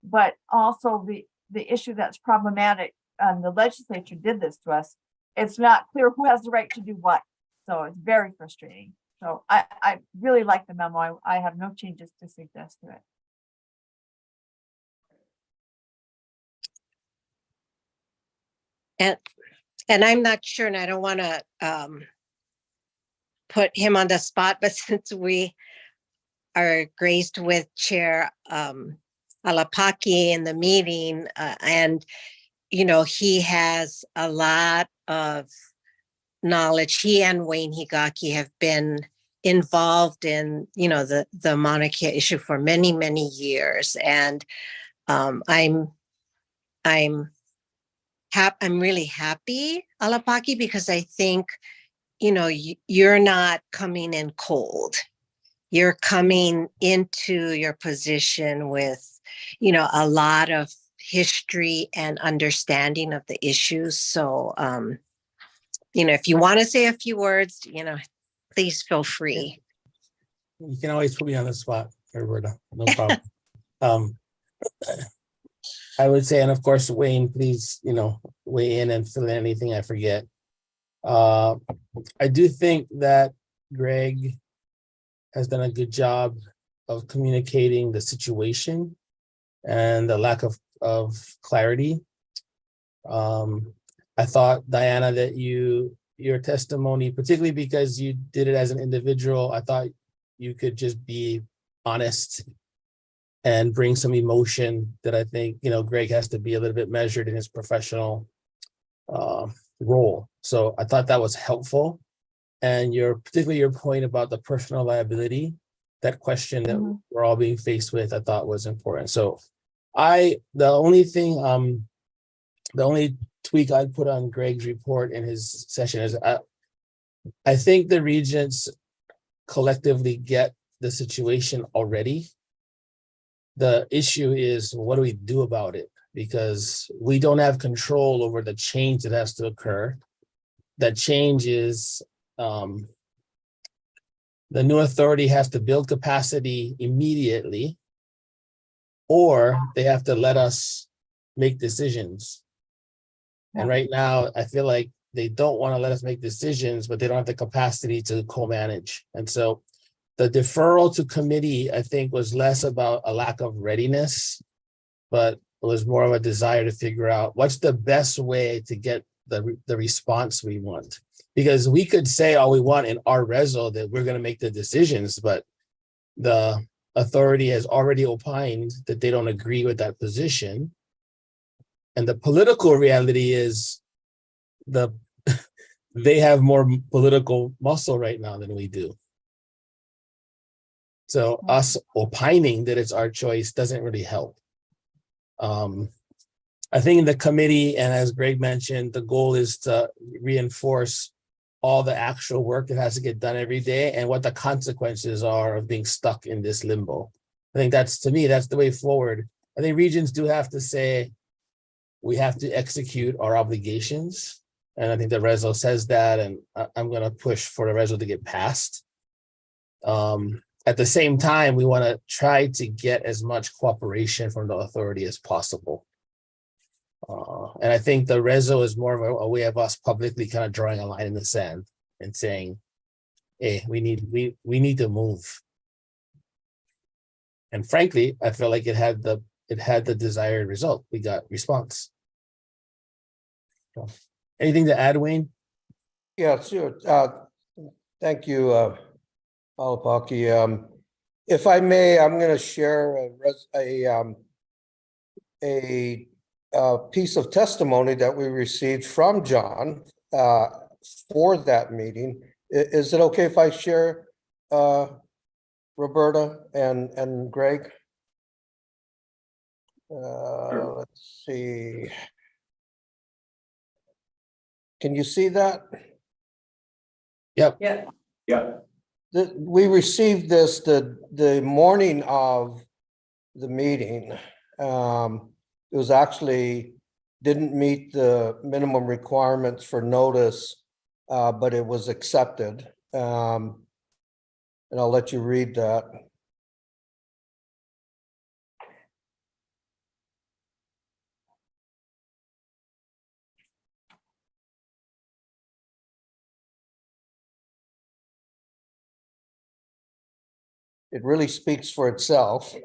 I: but also the issue that's problematic, and the legislature did this to us. It's not clear who has the right to do what. So it's very frustrating. So I really like the memo. I have no changes to suggest to it.
B: And I'm not sure, and I don't want to put him on the spot, but since we are graced with Chair Alapaki in the meeting, and he has a lot of knowledge. He and Wayne Higaki have been involved in, the Mauna Kea issue for many, many years. And I'm really happy, Alapaki, because I think, you're not coming in cold. You're coming into your position with, a lot of history and understanding of the issues. So, if you want to say a few words, please feel free.
K: You can always put me on the spot, Roberta. No problem. um, I would say, and of course, Wayne, please, weigh in and fill in anything I forget. I do think that Greg has done a good job of communicating the situation and the lack of clarity. I thought, Diana, that your testimony, particularly because you did it as an individual, I thought you could just be honest and bring some emotion that I think, Greg has to be a little bit measured in his professional role. So I thought that was helpful. And particularly your point about the personal liability, that question that we're all being faced with, I thought was important. So the only tweak I'd put on Greg's report in his session is I think the regents collectively get the situation already. The issue is, what do we do about it? Because we don't have control over the change that has to occur. That change is the new authority has to build capacity immediately, or they have to let us make decisions. And right now, I feel like they don't want to let us make decisions, but they don't have the capacity to co-manage. And so the deferral to committee, I think, was less about a lack of readiness, but it was more of a desire to figure out what's the best way to get the response we want. Because we could say all we want in our reso that we're going to make the decisions, but the authority has already opined that they don't agree with that position. And the political reality is they have more political muscle right now than we do. So us opining that it's our choice doesn't really help. I think in the committee, and as Greg mentioned, the goal is to reinforce all the actual work that has to get done every day and what the consequences are of being stuck in this limbo. I think to me, that's the way forward. I think regions do have to say, we have to execute our obligations. And I think the reso says that, and I'm going to push for the reso to get passed. At the same time, we want to try to get as much cooperation from the authority as possible. And I think the reso is more of a way of us publicly kind of drawing a line in the sand and saying, hey, we need to move. And frankly, I feel like it had the desired result. We got response. So, anything to add, Wayne?
L: Yeah, sure. Thank you, Alapaki. If I may, I'm going to share a piece of testimony that we received from John for that meeting. Is it okay if I share, Roberta and Greg? Let's see. Can you see that?
K: Yep.
A: Yeah.
L: We received this the morning of the meeting. It was actually didn't meet the minimum requirements for notice, but it was accepted. And I'll let you read that. It really speaks for itself.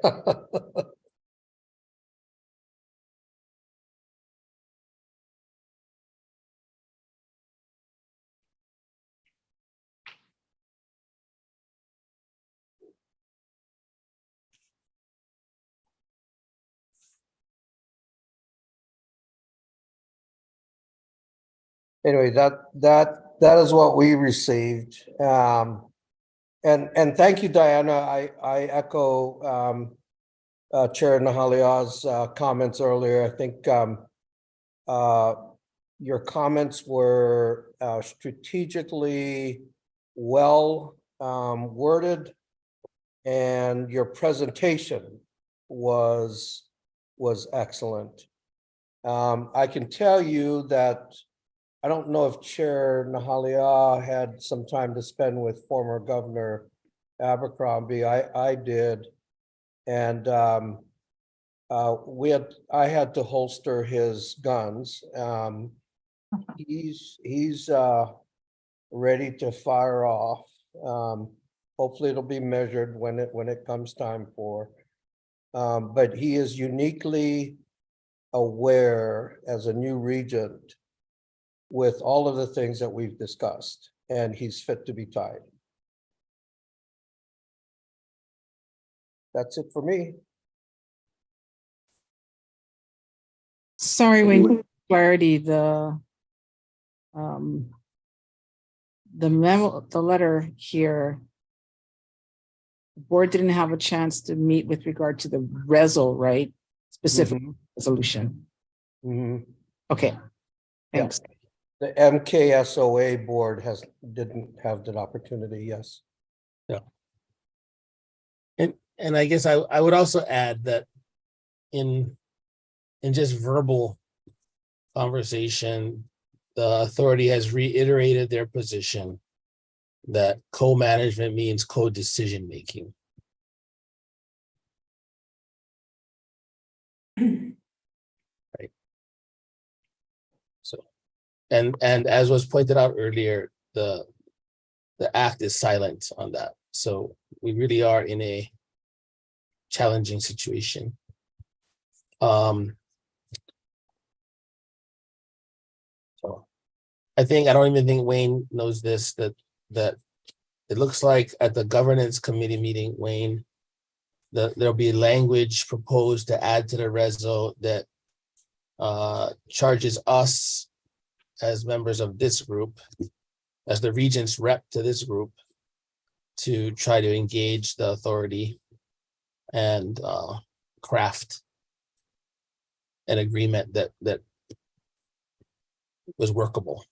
L: Anyway, that is what we received. And thank you, Diana. I echo Chair Nahalia's comments earlier. I think your comments were strategically well worded, and your presentation was excellent. I can tell you that I don't know if Chair Nahalia had some time to spend with former Governor Abercrombie. I did. And I had to holster his guns. He's ready to fire off. Hopefully it'll be measured when it comes time for. But he is uniquely aware as a new regent with all of the things that we've discussed, and he's fit to be tied. That's it for me.
G: Sorry, Wayne, clarity, the memo, the letter here. The board didn't have a chance to meet with regard to the resol, right? Specific resolution. Okay, thanks.
L: The MKSOA board didn't have that opportunity, yes.
K: And I guess I would also add that in just verbal conversation, the authority has reiterated their position that co-management means co-decision making. Right. So, and as was pointed out earlier, the act is silent on that. So we really are in a challenging situation. So I don't even think Wayne knows this, that it looks like at the governance committee meeting, Wayne, there'll be language proposed to add to the reso that charges us as members of this group, as the regent's rep to this group, to try to engage the authority and craft an agreement that was workable.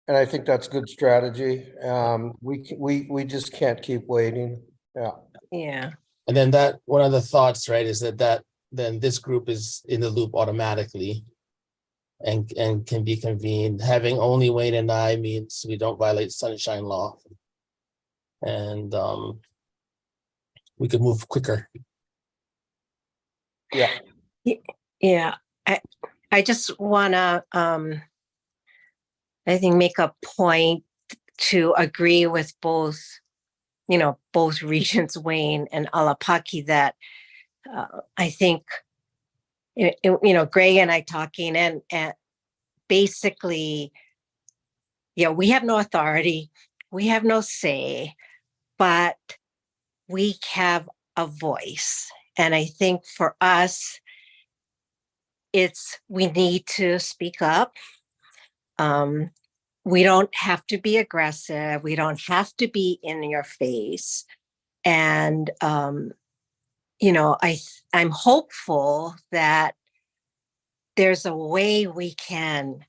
L: And I think that's good strategy. We just can't keep waiting. Yeah.
B: Yeah.
K: And then that one of the thoughts, right, is that then this group is in the loop automatically and can be convened. Having only Wayne and I means we don't violate sunshine law. And we could move quicker.
L: Yeah.
B: Yeah. I just wanna I think make a point to agree with both Regents Wayne and Alapaki that I think Greg and I talking and basically, we have no authority, we have no say, but we have a voice. And I think for us, we need to speak up. We don't have to be aggressive. We don't have to be in your face. And, I'm hopeful that there's a way we can,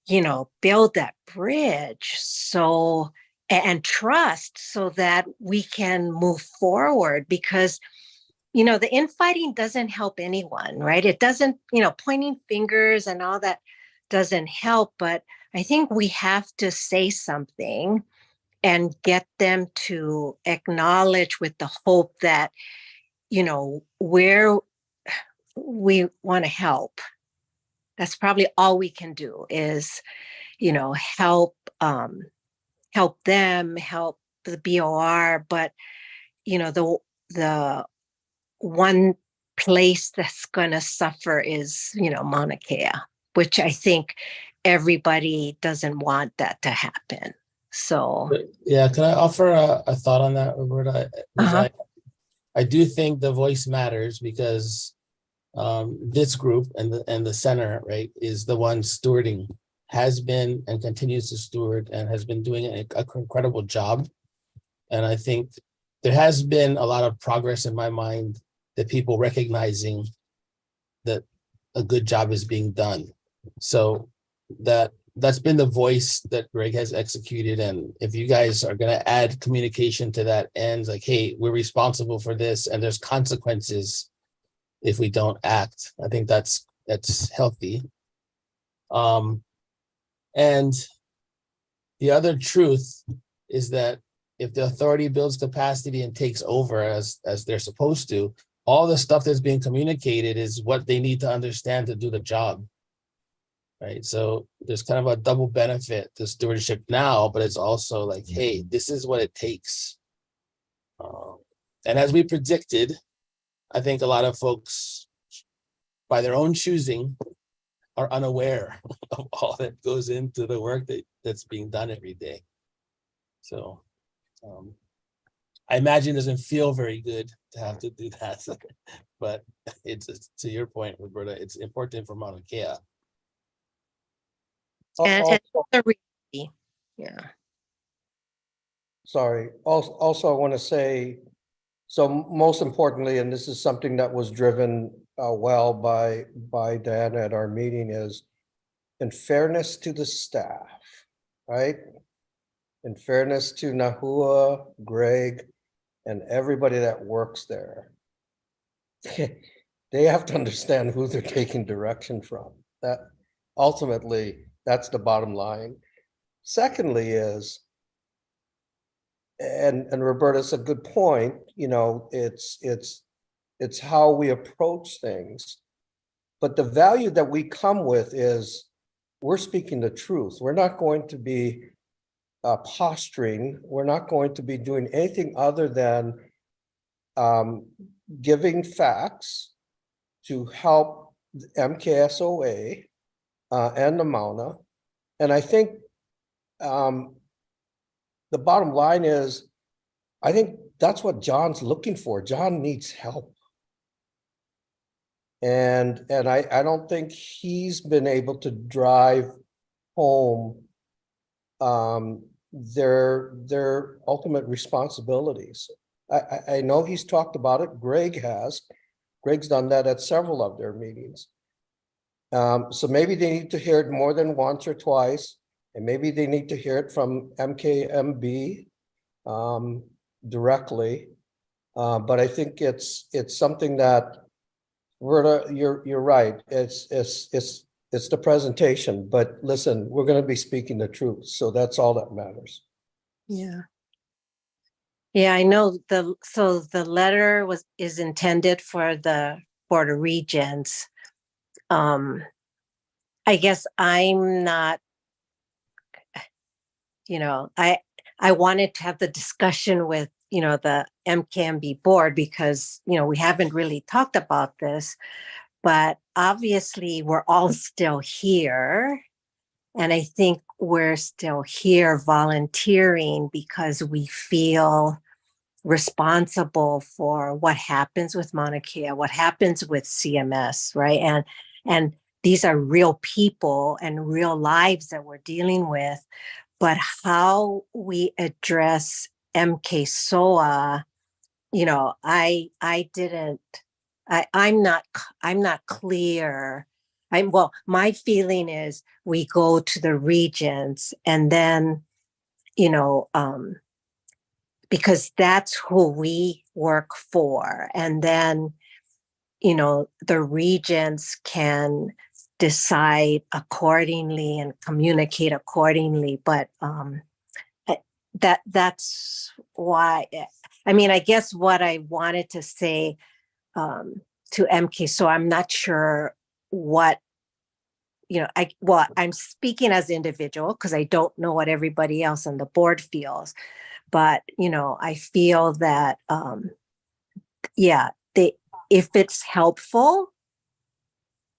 B: build that bridge and trust so that we can move forward, because the infighting doesn't help anyone, right? It doesn't, pointing fingers and all that doesn't help, but I think we have to say something and get them to acknowledge with the hope that, where we want to help. That's probably all we can do is, help them, help the BOR, but, the one place that's going to suffer is, Maunakea, which I think everybody doesn't want that to happen. So
K: yeah, can I offer a thought on that, Roberta? I do think the voice matters because this group and the center, right, is the one stewarding has been and continues to steward and has been doing an incredible job. And I think there has been a lot of progress in my mind that people recognizing that a good job is being done. So that's been the voice that Greg has executed. And if you guys are going to add communication to that end, like, hey, we're responsible for this and there's consequences if we don't act, I think that's healthy. And the other truth is that if the authority builds capacity and takes over as they're supposed to, all the stuff that's being communicated is what they need to understand to do the job. Right. So there's kind of a double benefit to stewardship now, but it's also like, hey, this is what it takes. And as we predicted, I think a lot of folks, by their own choosing, are unaware of all that goes into the work that's being done every day. So I imagine it doesn't feel very good to have to do that, but it's to your point, Roberta, it's important for Mauna Kea.
B: And the reality, yeah.
L: Sorry, also I want to say, so most importantly, and this is something that was driven well by Diana at our meeting, is in fairness to the staff, right? In fairness to Nahua, Greg, and everybody that works there. They have to understand who they're taking direction from. That ultimately, that's the bottom line. Secondly is, and Roberta's a good point, you know, it's how we approach things. But the value that we come with is we're speaking the truth. We're not going to be posturing. We're not going to be doing anything other than giving facts to help MKSOA and the Mauna. And I think the bottom line is, I think that's what John's looking for. John needs help. And I don't think he's been able to drive home their ultimate responsibilities. I know he's talked about it. Greg has. Greg's done that at several of their meetings. So maybe they need to hear it more than once or twice, and maybe they need to hear it from MKMB directly. But I think it's something that you're right. It's the presentation, but listen, we're going to be speaking the truth, so that's all that matters.
B: Yeah. Yeah, I know so the letter is intended for the Board of Regents. I guess I'm not, you know, I wanted to have the discussion with, you know, the MKMB board because, you know, we haven't really talked about this, but obviously we're all still here. And I think we're still here volunteering because we feel responsible for what happens with Mauna Kea, what happens with CMS, right? And these are real people and real lives that we're dealing with. But how we address MKSOA, you know, I'm not clear. Well, my feeling is we go to the regents and then, you know, because that's who we work for. And then, you know, the regents can decide accordingly and communicate accordingly. But that's why, I mean, I guess what I wanted to say to MK, so I'm not sure what, you know, I'm speaking as an individual because I don't know what everybody else on the board feels. But, you know, I feel that, yeah, if it's helpful,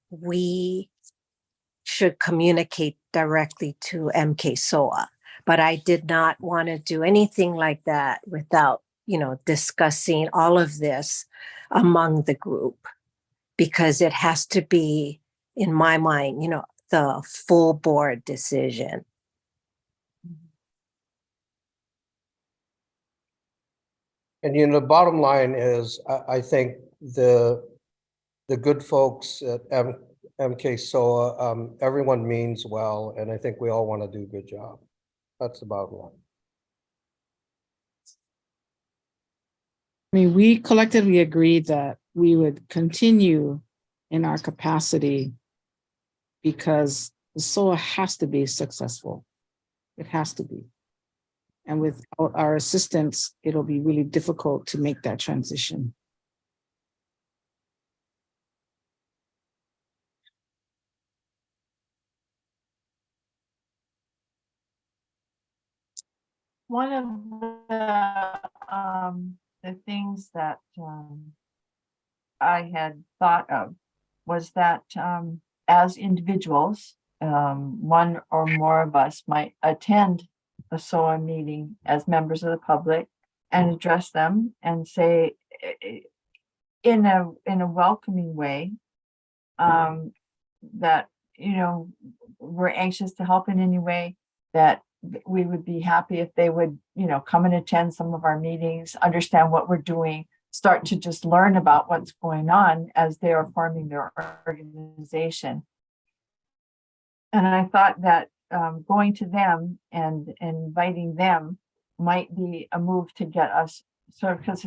B: we should communicate directly to MKSOA. But I did not want to do anything like that without, you know, discussing all of this among the group, because it has to be, in my mind, you know, the full board decision.
L: And the bottom line is, I think the good folks at MK SOA, everyone means well, and I think we all want to do a good job. That's the bottom line.
G: I mean, we collectively agreed that we would continue in our capacity because the SOA has to be successful. It has to be. And without our assistance, it'll be really difficult to make that transition.
I: One of the things that I had thought of was that as individuals, one or more of us might attend a SOA meeting as members of the public and address them and say in a welcoming way that, you know, we're anxious to help in any way, that we would be happy if they would, you know, come and attend some of our meetings, understand what we're doing, start to just learn about what's going on as they are forming their organization. And I thought that going to them and inviting them might be a move to get us sort of, because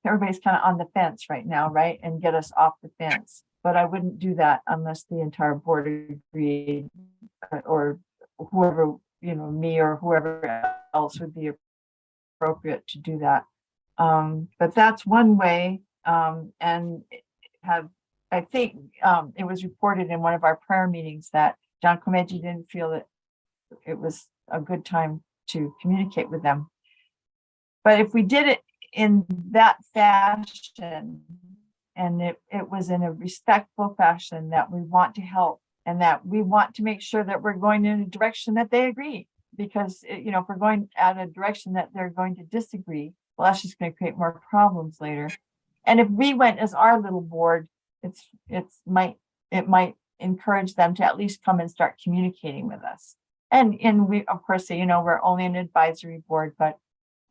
I: everybody's kind of on the fence right now, right? And get us off the fence. But I wouldn't do that unless the entire board agreed, or whoever, you know, me or whoever else would be appropriate to do that. But that's one way. And I think it was reported in one of our prayer meetings that John Komeji didn't feel that it was a good time to communicate with them. But if we did it in that fashion, and it was in a respectful fashion, that we want to help and that we want to make sure that we're going in a direction that they agree, because, you know, if we're going at a direction that they're going to disagree, well, that's just going to create more problems later. And if we went as our little board, it might encourage them to at least come and start communicating with us. And we, of course, say, you know, we're only an advisory board, but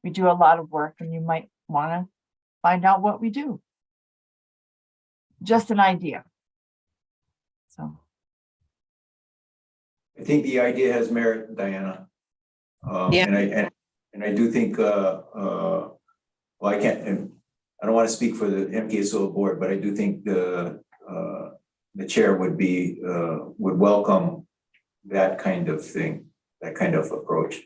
I: we do a lot of work, and you might want to find out what we do. Just an idea. So
A: I think the idea has merit, Diana.
B: Yeah.
A: And I do think, well, I don't want to speak for the MKSO board, but I do think the chair would welcome that kind of thing, that kind of approach.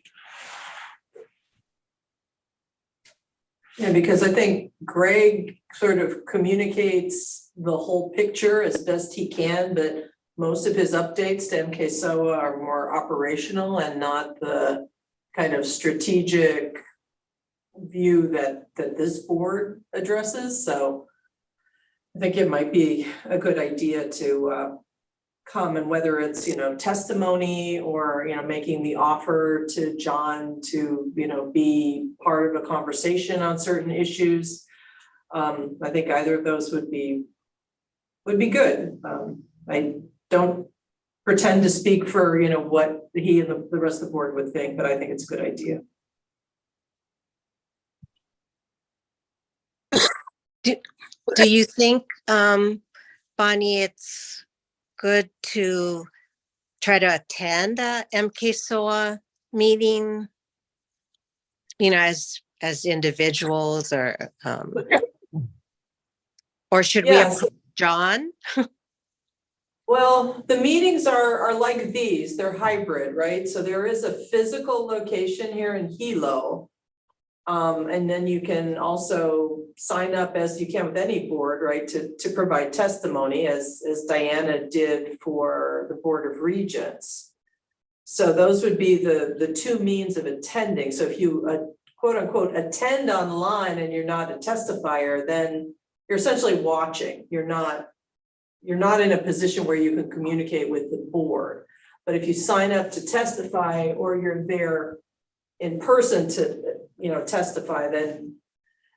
M: Yeah, because I think Greg sort of communicates the whole picture as best he can, but most of his updates to MKSOA are more operational and not the kind of strategic view that this board addresses. So I think it might be a good idea to come, and whether it's, you know, testimony or, you know, making the offer to John to, you know, be part of a conversation on certain issues. I think either of those would be good. I don't pretend to speak for, you know, what he and the rest of the board would think, but I think it's a good idea.
B: Do you think, Bonnie, it's good to try to attend a MKSOA meeting, you know, as individuals, or should we approach John?
M: Well, the meetings are like these, they're hybrid, right? So there is a physical location here in Hilo. And then you can also sign up, as you can with any board, right, to provide testimony, as Diana did for the Board of Regents. So those would be the two means of attending. So if you quote unquote attend online and you're not a testifier, then you're essentially watching. You're not in a position where you can communicate with the board. But if you sign up to testify, or you're there in person to, you know, testify, then,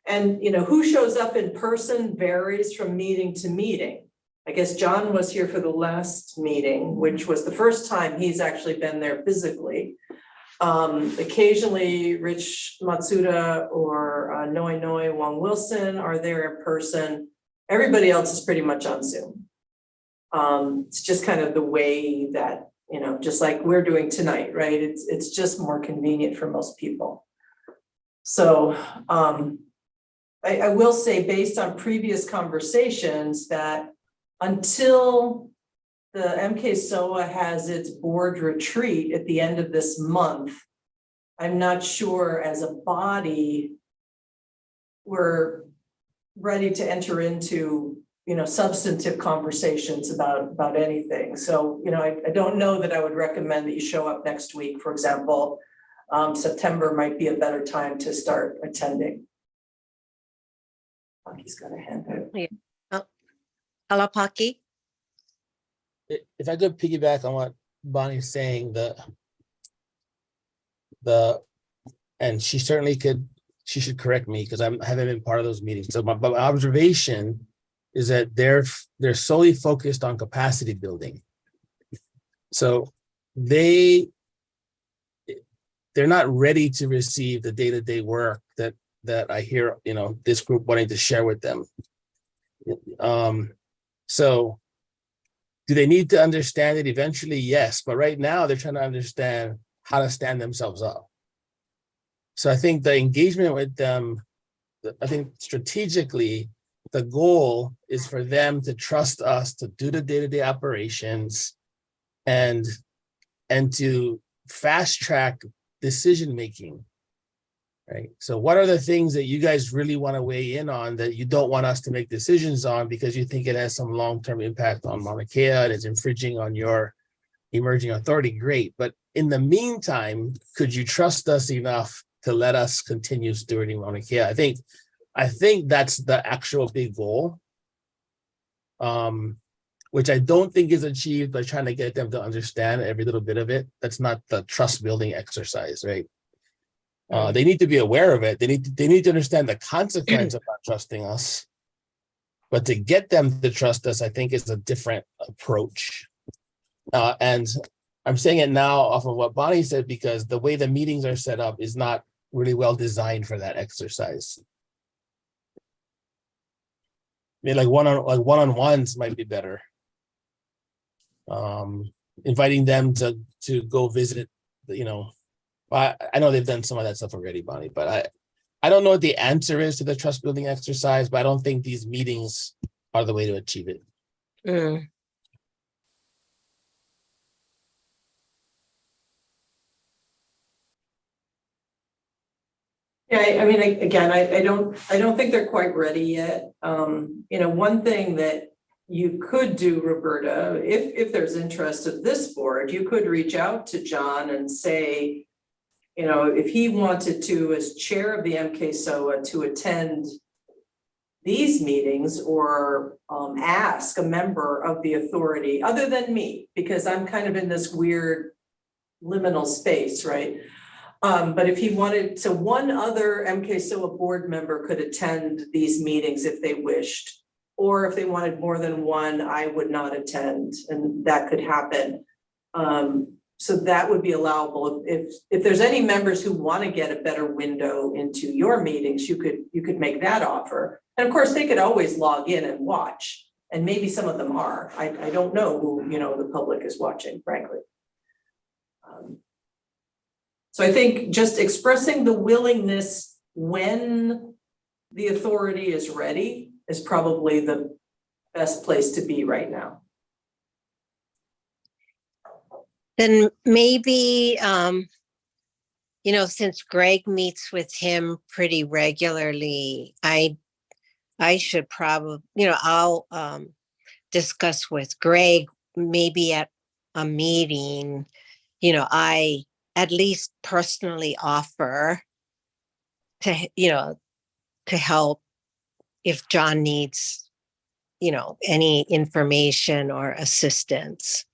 M: and, you know, who shows up in person varies from meeting to meeting. I guess John was here for the last meeting, which was the first time he's actually been there physically. Occasionally Rich Matsuda or Noi Wong Wilson are there in person. Everybody else is pretty much on Zoom. It's just kind of the way that, you know, just like we're doing tonight, right? It's just more convenient for most people. So I will say, based on previous conversations, that until the MK-SOA has its board retreat at the end of this month, I'm not sure as a body we're ready to enter into, you know, substantive conversations about anything. So, you know, I don't know that I would recommend that you show up next week, for example. September might be a better time to start attending. He's got a hand up.
B: Hello, Paki.
K: If I could piggyback on what Bonnie's saying, and she certainly could, she should correct me because I haven't been part of those meetings. So my observation is that they're solely focused on capacity building. So they're not ready to receive the day-to-day work that I hear, you know, this group wanting to share with them. So do they need to understand it eventually? Yes, but right now they're trying to understand how to stand themselves up. So I think the engagement with them, I think strategically, the goal is for them to trust us to do the day-to-day operations and to fast track decision-making, right? So what are the things that you guys really want to weigh in on that you don't want us to make decisions on because you think it has some long-term impact on Mauna Kea and is infringing on your emerging authority? Great. But in the meantime, could you trust us enough to let us continue stewarding Mauna Kea? I think that's the actual big goal, which I don't think is achieved by trying to get them to understand every little bit of it. That's not the trust building exercise, right? They need to be aware of it. They need to understand the consequence of not trusting us. But to get them to trust us, I think is a different approach. And I'm saying it now off of what Bonnie said, because the way the meetings are set up is not really well designed for that exercise. I mean, like one-on-ones might be better. Inviting them to go visit, you know, I know they've done some of that stuff already, Bonnie, but I don't know what the answer is to the trust building exercise, but I don't think these meetings are the way to achieve it.
M: Yeah, I mean, again, I don't think they're quite ready yet. You know, one thing that you could do, Roberta, if there's interest of this board, you could reach out to John and say, you know, if he wanted to, as chair of the MK-SOA, to attend these meetings or ask a member of the authority other than me, because I'm kind of in this weird liminal space, right? But if he wanted, so one other MK-SOA board member could attend these meetings if they wished, or if they wanted more than one, I would not attend, and that could happen. So that would be allowable. If there's any members who want to get a better window into your meetings, you could make that offer. And of course, they could always log in and watch, and maybe some of them are. I don't know who, you know, the public is watching, frankly. So I think just expressing the willingness when the authority is ready is probably the best place to be right now.
B: Then maybe, you know, since Greg meets with him pretty regularly, I should probably, you know, I'll discuss with Greg maybe at a meeting, you know, I at least personally offer to, you know, to help if John needs, you know, any information or assistance.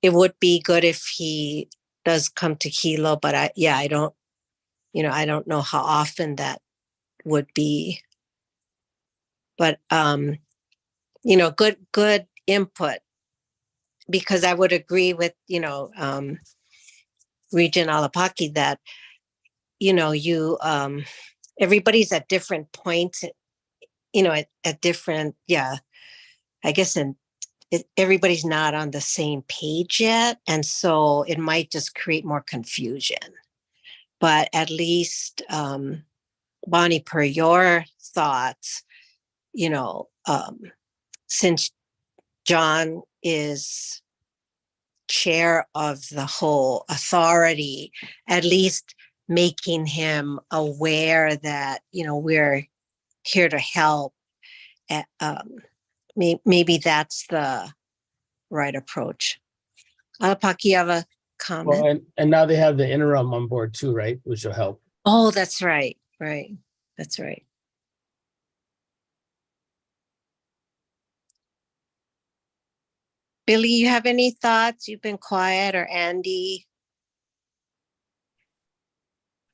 B: It would be good if he does come to Hilo, but I don't, you know, I don't know how often that would be. But good input. Because I would agree with, Regent Alapaki that, everybody's at different points, at different, I guess everybody's not on the same page yet. And so it might just create more confusion. But at least, Bonnie, per your thoughts, since John is chair of the whole authority, at least making him aware that, we're here to help. Maybe that's the right approach. Alapaki, you have a comment?
K: Well, and now they have the interim on board too, right? Which will help.
B: Oh, that's right. Right. That's right. Billy, you have any thoughts? You've been quiet, or Andy?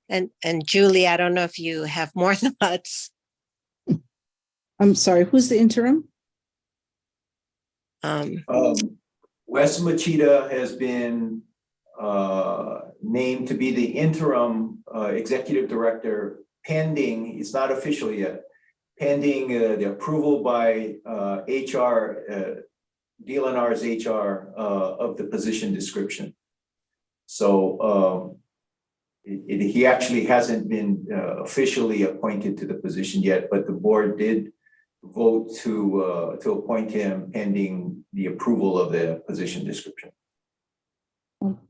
B: And Julie, I don't know if you have more thoughts.
G: I'm sorry, who's the interim?
A: Wes Machida has been named to be the interim executive director pending, it's not official yet, pending the approval by HR, DLNR's HR of the position description. So he actually hasn't been officially appointed to the position yet, but the board did vote to appoint him pending the approval of the position description.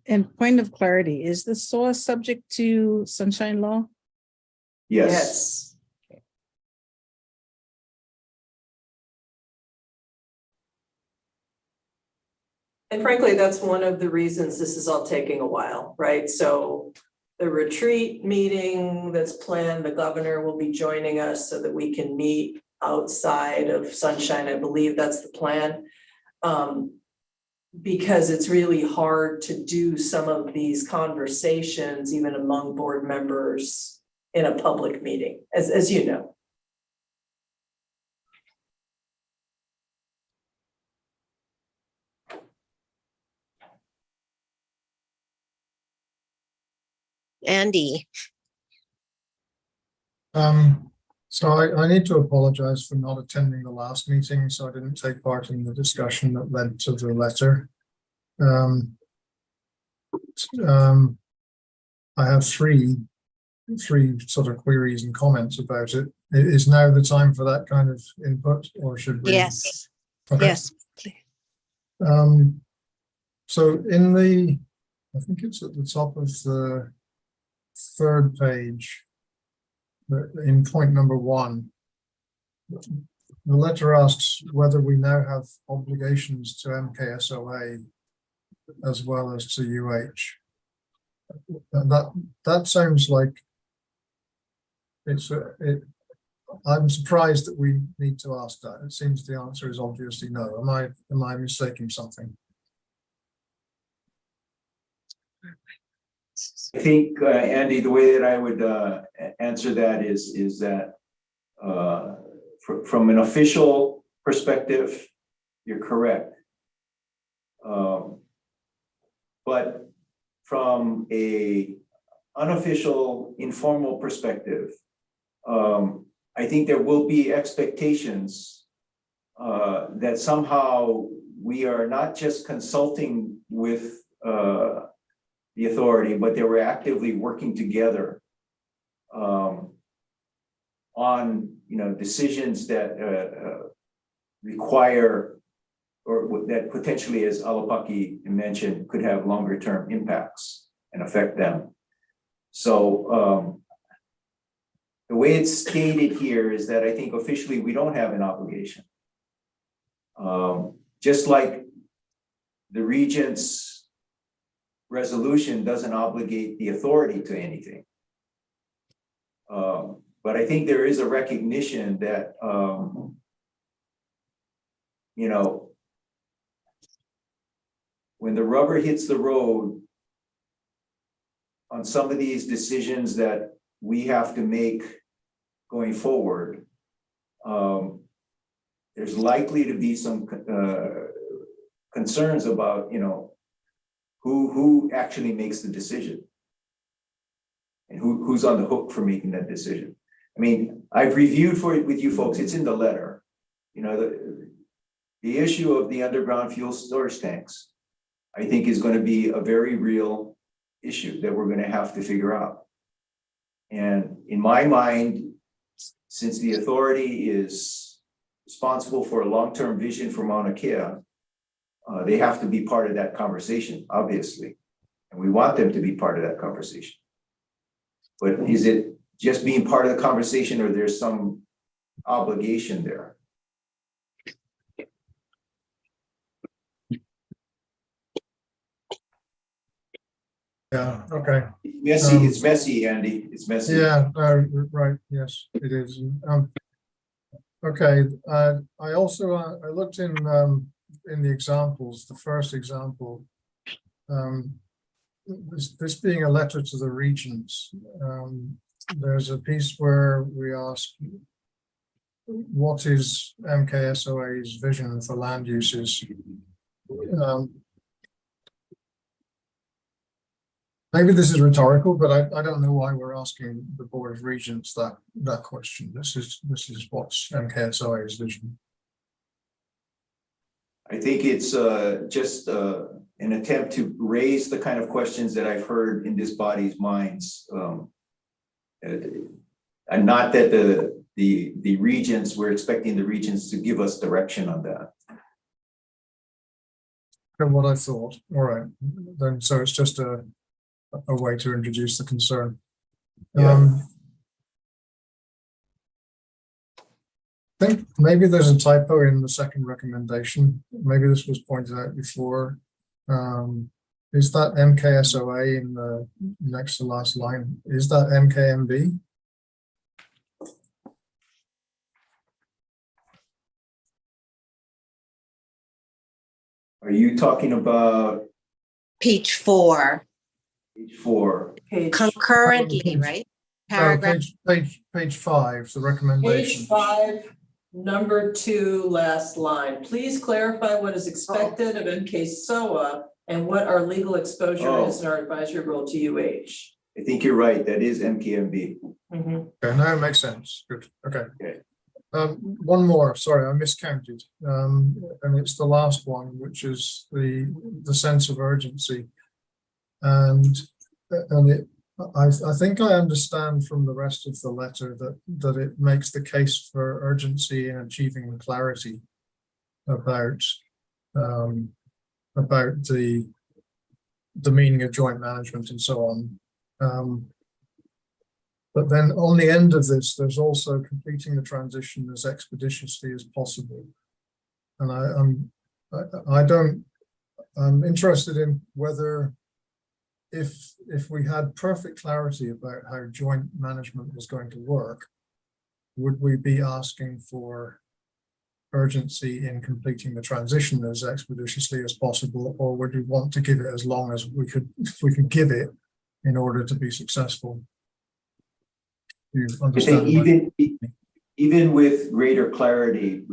G: And point of clarity, is the SOA subject to sunshine law?
A: Yes.
M: And frankly, that's one of the reasons this is all taking a while, right? So the retreat meeting that's planned, the governor will be joining us so that we can meet outside of sunshine. I believe that's the plan. Because it's really hard to do some of these conversations, even among board members, in a public meeting, as you know.
B: Andy.
F: So I need to apologize for not attending the last meeting, so I didn't take part in the discussion that led to the letter. I have three sort of queries and comments about it. Is now the time for that kind of input, or should we?
B: Yes.
F: Okay.
B: Yes.
F: So in the, I think it's at the top of the third page, in point number 1, the letter asks whether we now have obligations to MKSOA as well as to UH. That sounds like I'm surprised that we need to ask that. It seems the answer is obviously no. Am I mistaking something?
A: I think, Andy, the way that I would answer that is that from an official perspective, you're correct. But from a unofficial, informal perspective, I think there will be expectations that somehow we are not just consulting with the authority, but they were actively working together on decisions that require, or that potentially, as Alapaki mentioned, could have longer term impacts and affect them. So the way it's stated here is that I think officially we don't have an obligation. Just like the regent's resolution doesn't obligate the authority to anything. But I think there is a recognition that, when the rubber hits the road on some of these decisions that we have to make going forward, there's likely to be some concerns about, who actually makes the decision and who's on the hook for making that decision. I mean, I've reviewed with you folks, it's in the letter, the issue of the underground fuel storage tanks, I think is going to be a very real issue that we're going to have to figure out. And in my mind, since the authority is responsible for a long-term vision for Mauna Kea, they have to be part of that conversation, obviously. And we want them to be part of that conversation. But is it just being part of the conversation, or there's some obligation there?
F: Yeah, okay.
A: It's messy, Andy. It's messy.
F: Yeah, right, yes, it is. Okay, I also, I looked in the examples, the first example, this being a letter to the regents, there's a piece where we ask, what is MKSOA's vision for land uses? Maybe this is rhetorical, but I don't know why we're asking the Board of Regents that question. This is what's MKSOA's vision.
A: I think it's just an attempt to raise the kind of questions that I've heard in this body's minds. And not that the regents, we're expecting the regents to give us direction on that.
F: And what I thought, all right, then so it's just a way to introduce the concern.
A: Yeah.
F: I think maybe there's a typo in the second recommendation. Maybe this was pointed out before. Is that MKSOA in the next to last line? Is that MKMB?
A: Are you talking about
B: Page 4,
A: page 4?
B: concurrently, right? Paragraph.
F: Page 5, the recommendation.
M: Page 5, number 2, last line. Please clarify what is expected of MKSOA and what our legal exposure is in our advisory role to UH.
A: I think you're right. That is MKMB.
M: Mhm.
F: Okay, no, it makes sense. Good. Okay.
A: Okay.
F: One more. Sorry, I miscounted. And it's the last one, which is the sense of urgency. And I think I understand from the rest of the letter that it makes the case for urgency in achieving clarity about the meaning of joint management and so on. But then on the end of this, there's also completing the transition as expeditiously as possible. And I'm interested in whether if we had perfect clarity about how joint management was going to work, would we be asking for urgency in completing the transition as expeditiously as possible, or would we want to give it as long as we could give it in order to be successful? You
A: I think
F: understand?
A: even with greater clarity,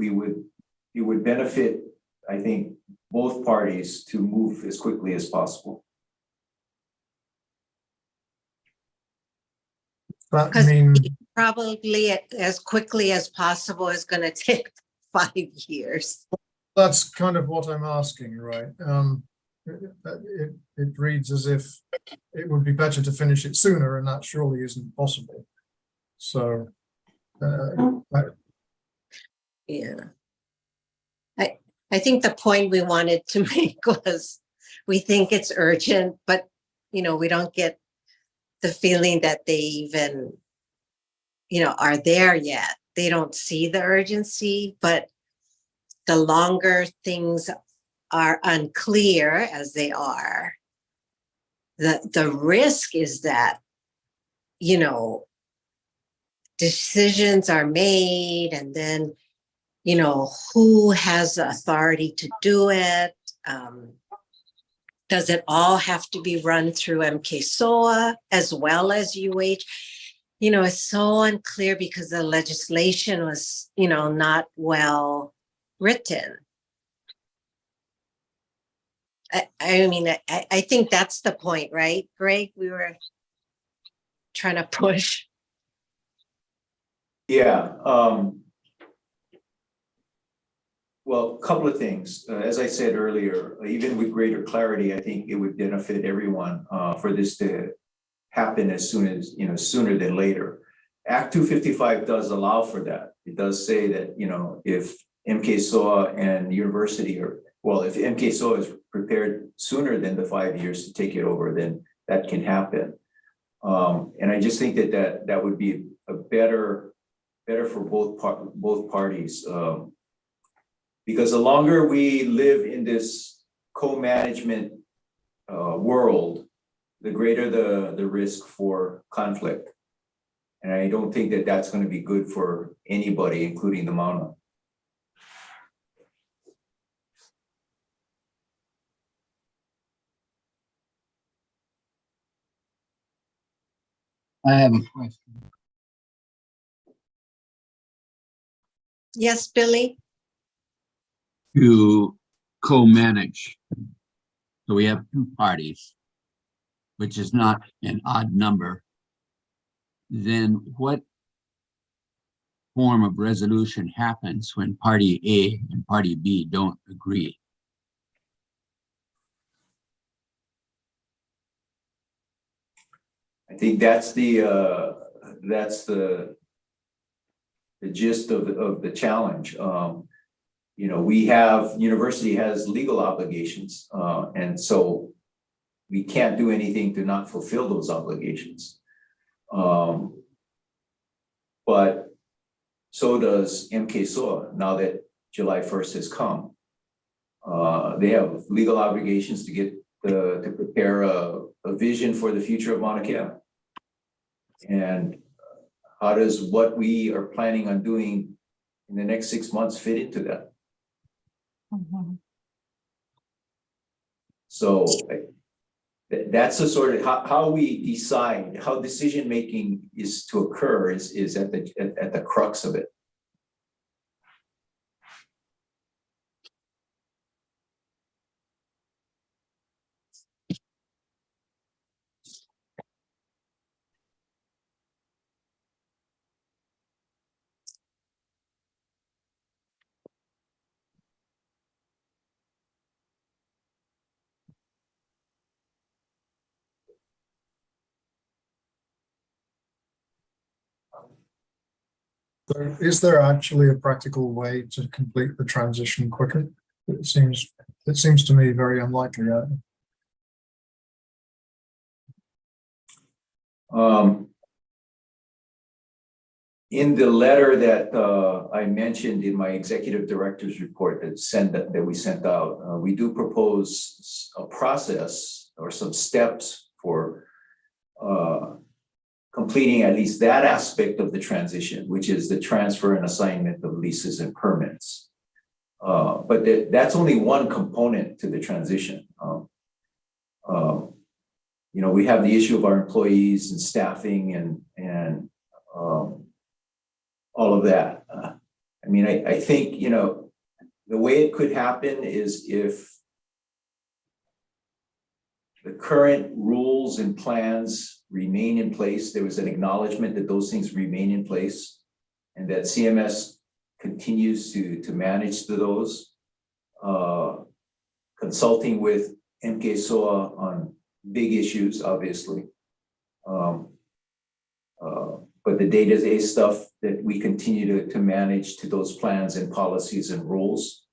A: it would benefit, I think, both parties to move as quickly as possible.
F: That
B: Because
F: mean,
B: probably as quickly as possible is going to take 5 years.
F: that's kind of what I'm asking, right? It reads as if it would be better to finish it sooner, and that surely isn't possible. So,
B: Yeah. I think the point we wanted to make was we think it's urgent, but we don't get the feeling that they even are there yet. They don't see the urgency, but the longer things are unclear as they are, the risk is that decisions are made, and then who has the authority to do it? Does it all have to be run through MKSOA as well as UH? It's so unclear because the legislation was not well written. I mean, I think that's the point, right, Greg? We were trying to push.
A: Yeah, well, a couple of things. As I said earlier, even with greater clarity, I think it would benefit everyone for this to happen as soon as, sooner than later. Act 255 does allow for that. It does say that, if MKSOA and the university if MKSOA is prepared sooner than the 5 years to take it over, then that can happen. And I just think that would be a better for both parties. Because the longer we live in this co-management world, the greater the risk for conflict. And I don't think that that's going to be good for anybody, including the Mauna.
J: I have a question.
B: Yes, Billy?
J: To co-manage. So we have two parties, which is not an odd number. Then what form of resolution happens when party A and party B don't agree?
A: I think that's the gist of the challenge. University has legal obligations, and so we can't do anything to not fulfill those obligations. But so does MKSOA now that July 1st has come. They have legal obligations to prepare a vision for the future of Mauna Kea. And how does what we are planning on doing in the next 6 months fit into that?
I: Mhm.
A: So that's the sort of how we decide how decision making is to occur is at the crux of it.
F: So is there actually a practical way to complete the transition quicker? It seems to me very unlikely.
A: In the letter that I mentioned in my executive director's report that we sent out, we do propose a process or some steps for completing at least that aspect of the transition, which is the transfer and assignment of leases and permits. But that's only one component to the transition. We have the issue of our employees and staffing and all of that. I think, the way it could happen is if the current rules and plans remain in place, there was an acknowledgement that those things remain in place and that CMS continues to manage those, consulting with MKSOA on big issues, obviously. But the day-to-day stuff that we continue to manage to those plans and policies and rules.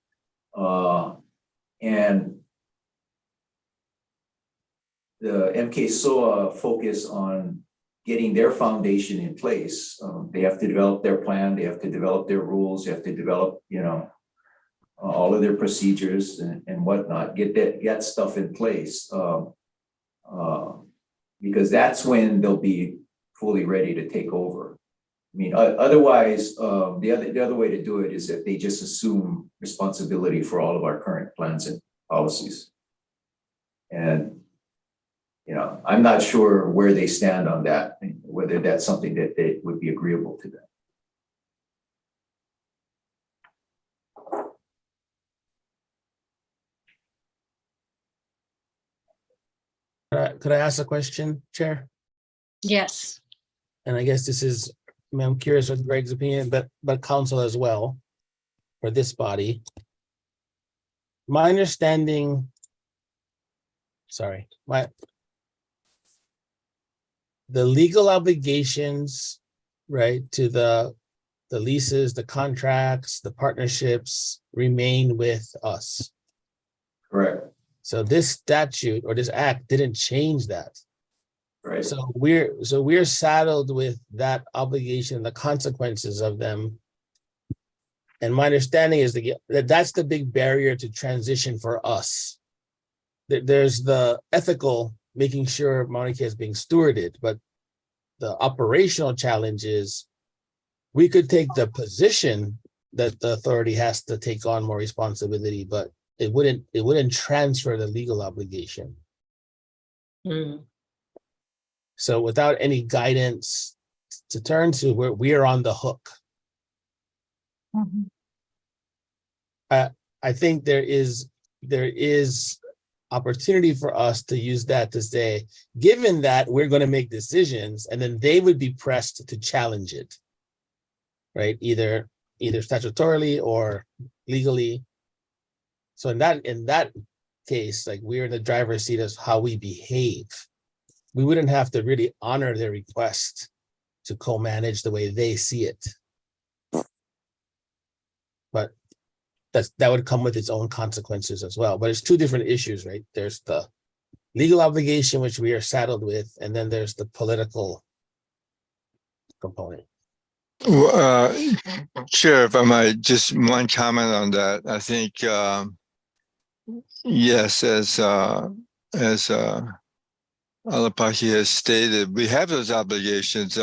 A: And the MKSOA focus on getting their foundation in place. They have to develop their plan, they have to develop their rules, they have to develop, all of their procedures and whatnot, get stuff in place. Because that's when they'll be fully ready to take over. Otherwise, the other way to do it is that they just assume responsibility for all of our current plans and policies. And I'm not sure where they stand on that, whether that's something that they would be agreeable to them.
K: Could I ask a question, Chair?
B: Yes.
K: And I guess this is, I mean, I'm curious with Greg's opinion, but council as well, for this body. My understanding, the legal obligations, right, to the leases, the contracts, the partnerships remain with us.
A: Correct,
K: So this statute or this act didn't change that.
A: right.
K: So we're saddled with that obligation, the consequences of them. And my understanding is that that's the big barrier to transition for us. There's the ethical, making sure Maunakea is being stewarded, but the operational challenge is we could take the position that the authority has to take on more responsibility, but it wouldn't transfer the legal obligation. So without any guidance to turn to, we are on the hook. I think there is opportunity for us to use that to say, given that we're going to make decisions, and then they would be pressed to challenge it, right? Either statutorily or legally. So in that case, like, we're in the driver's seat as how we behave. We wouldn't have to really honor their request to co-manage the way they see it. But that would come with its own consequences as well. But it's two different issues, right? There's the legal obligation, which we are saddled with, and then there's the political component.
D: Chair, if I might, just one comment on that. I think, yes, as Alapaki has stated, we have those obligations.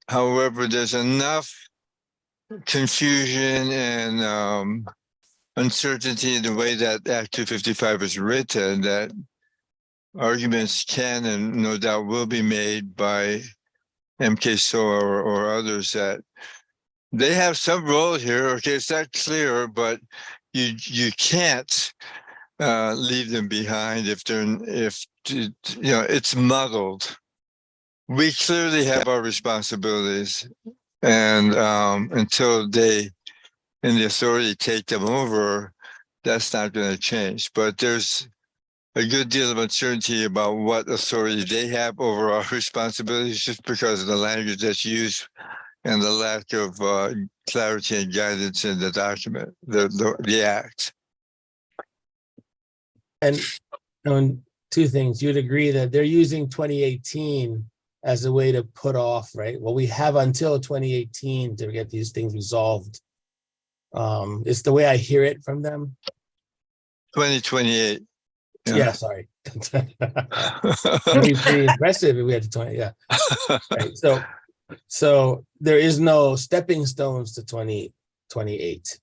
D: However, there's enough confusion and uncertainty in the way that Act 255 is written that arguments can and no doubt will be made by MKSOA or others that they have some role here. Okay, it's not clear, but you can't leave them behind if it's muddled. We clearly have our responsibilities, and until they and the authority take them over, that's not going to change. But there's a good deal of uncertainty about what authority they have over our responsibilities just because of the language that's used and the lack of clarity and guidance in the document, the act.
K: And on two things, you'd agree that they're using 2018 as a way to put off, right? Well, we have until 2018 to get these things resolved. It's the way I hear it from them.
D: 2028.
K: Yeah, sorry. It'd be pretty impressive if we had to 20, yeah. Right. So there is no stepping stones to 2028.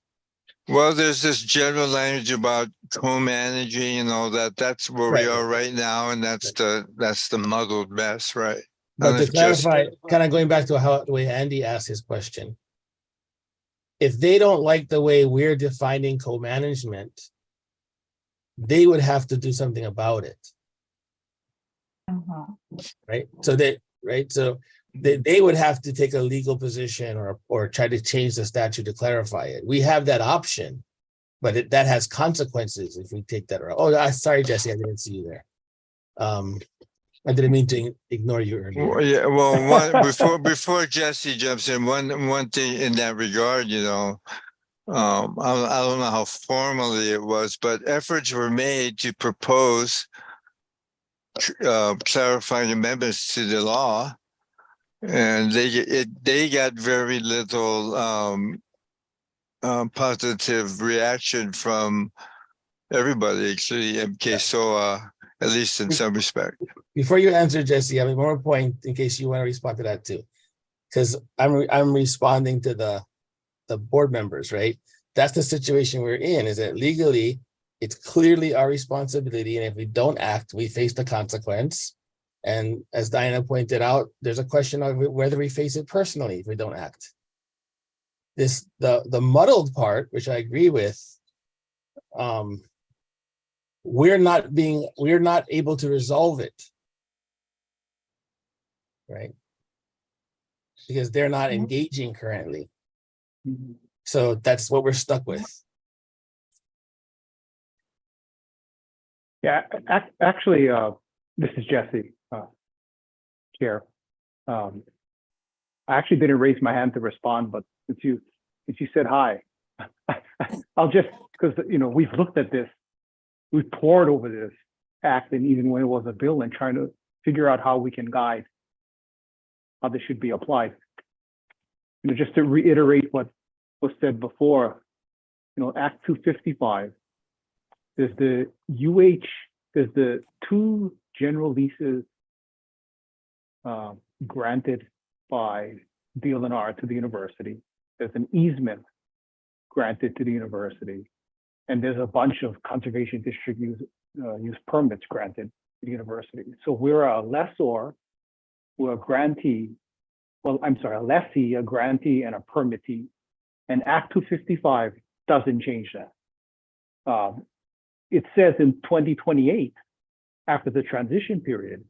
D: Well, there's this general language about co-managing and all that. That's where we are right now, and that's the muddled mess, right?
K: But to clarify, kind of going back to the way Andy asked his question, if they don't like the way we're defining co-management, they would have to do something about it. Right? So they would have to take a legal position or try to change the statute to clarify it. We have that option, but that has consequences if we take that route. Oh, sorry, Jesse, I didn't see you there. I didn't mean to ignore you earlier.
D: Well, yeah, well, before Jesse jumps in, one thing in that regard, I don't know how formally it was, but efforts were made to propose clarifying amendments to the law, and they got very little positive reaction from everybody, including MKSOA, at least in some respect.
K: Before you answer, Jesse, I have one more point in case you want to respond to that too, because I'm responding to the board members, right? That's the situation we're in, is that legally it's clearly our responsibility, and if we don't act, we face the consequence. And as Diana pointed out, there's a question of whether we face it personally if we don't act. The muddled part, which I agree with, we're not able to resolve it. Right? Because they're not engaging currently. So that's what we're stuck with.
N: Yeah, actually, this is Jesse, Chair. I actually didn't raise my hand to respond, but since you said hi, I'll just, because we've looked at this, we've pored over this act, and even when it was a bill, and trying to figure out how we can guide how this should be applied. Just to reiterate what was said before, Act 255. There's the there's the 2 general leases granted by DLNR to the university. There's an easement granted to the university, and there's a bunch of conservation district use permits granted to the university. So we're a lessor, we're a grantee. Well, I'm sorry, a lessee, a grantee, and a permittee. And Act 255 doesn't change that. It says in 2028, after the transition period,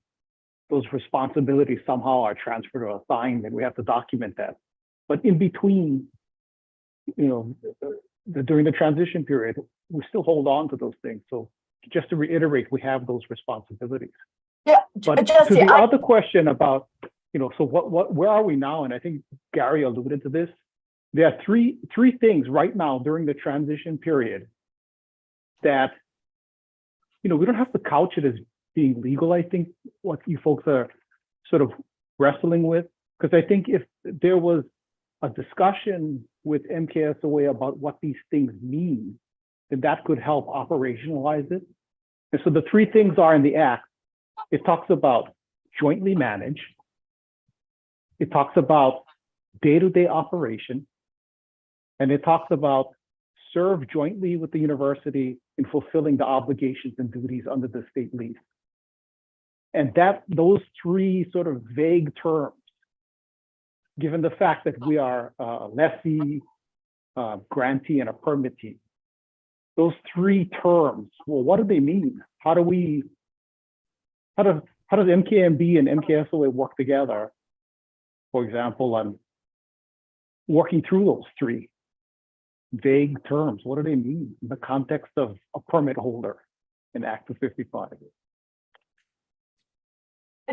N: those responsibilities somehow are transferred or assigned, and we have to document that. But in between, during the transition period, we still hold on to those things. So just to reiterate, we have those responsibilities.
I: Yeah,
N: But
I: Jesse,
N: to the other question about, so where are we now? And I think Gary alluded to this. There are three things right now during the transition period that, we don't have to couch it as being legal. I think what you folks are sort of wrestling with, because I think if there was a discussion with MKSOA about what these things mean, then that could help operationalize it. And so the 3 things are in the Act. It talks about jointly manage. It talks about day-to-day operation. And it talks about serve jointly with the university in fulfilling the obligations and duties under the state lease. And those 3 sort of vague terms, given the fact that we are a lessee, grantee, and a permittee, those 3 terms, well, what do they mean? How does MKMB and MKSOA work together, for example, on working through those 3 vague terms? What do they mean in the context of a permit holder in Act 255?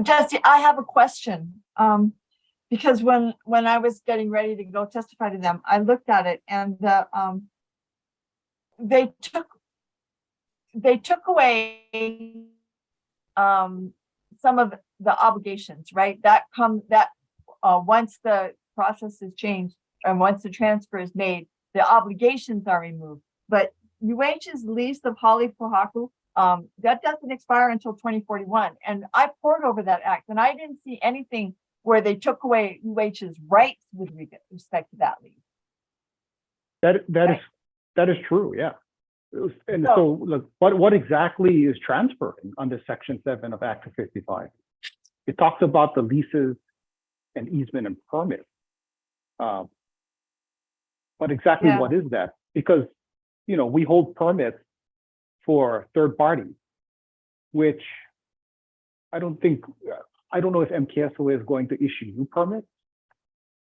I: Jesse, I have a question. Because when I was getting ready to go testify to them, I looked at it, and they took away some of the obligations, right? Once the process is changed and once the transfer is made, the obligations are removed. But UH's lease of Haleʻipohaku, that doesn't expire until 2041. And I pored over that act, and I didn't see anything where they took away UH's rights with respect to that lease.
N: That is true, yeah. And so look, what exactly is transferring under Section 7 of Act 255? It talks about the leases and easement and permit. But exactly what is that? Because, we hold permits for third parties, which I don't know if MKSOA is going to issue new permits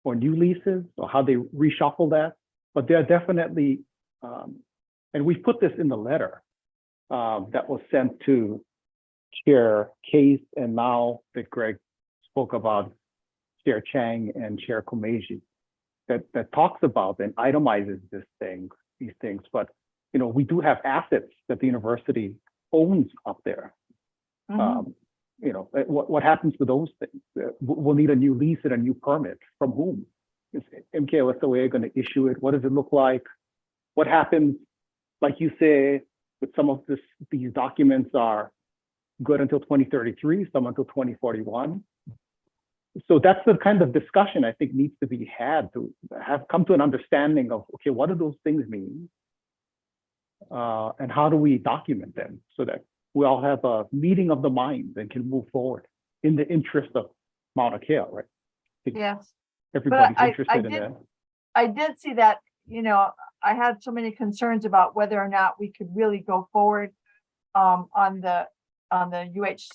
N: or new leases or how they reshuffle that, but they're definitely, and we put this in the letter that was sent to Chair Case, and now that Greg spoke about, Chair Chang and Chair Komeiji, that talks about and itemizes these things. But we do have assets that the university owns up there. What happens to those things? We'll need a new lease and a new permit. From whom? Is MKSOA going to issue it? What does it look like? What happens, like you say, with some of these documents are good until 2033, some until 2041. So that's the kind of discussion I think needs to be had to have come to an understanding of, okay, what do those things mean? And how do we document them so that we all have a meeting of the minds and can move forward in the interest of Mauna Kea, right?
I: Yes.
N: Everybody's interested in that.
I: I did see that, I had so many concerns about whether or not we could really go forward on the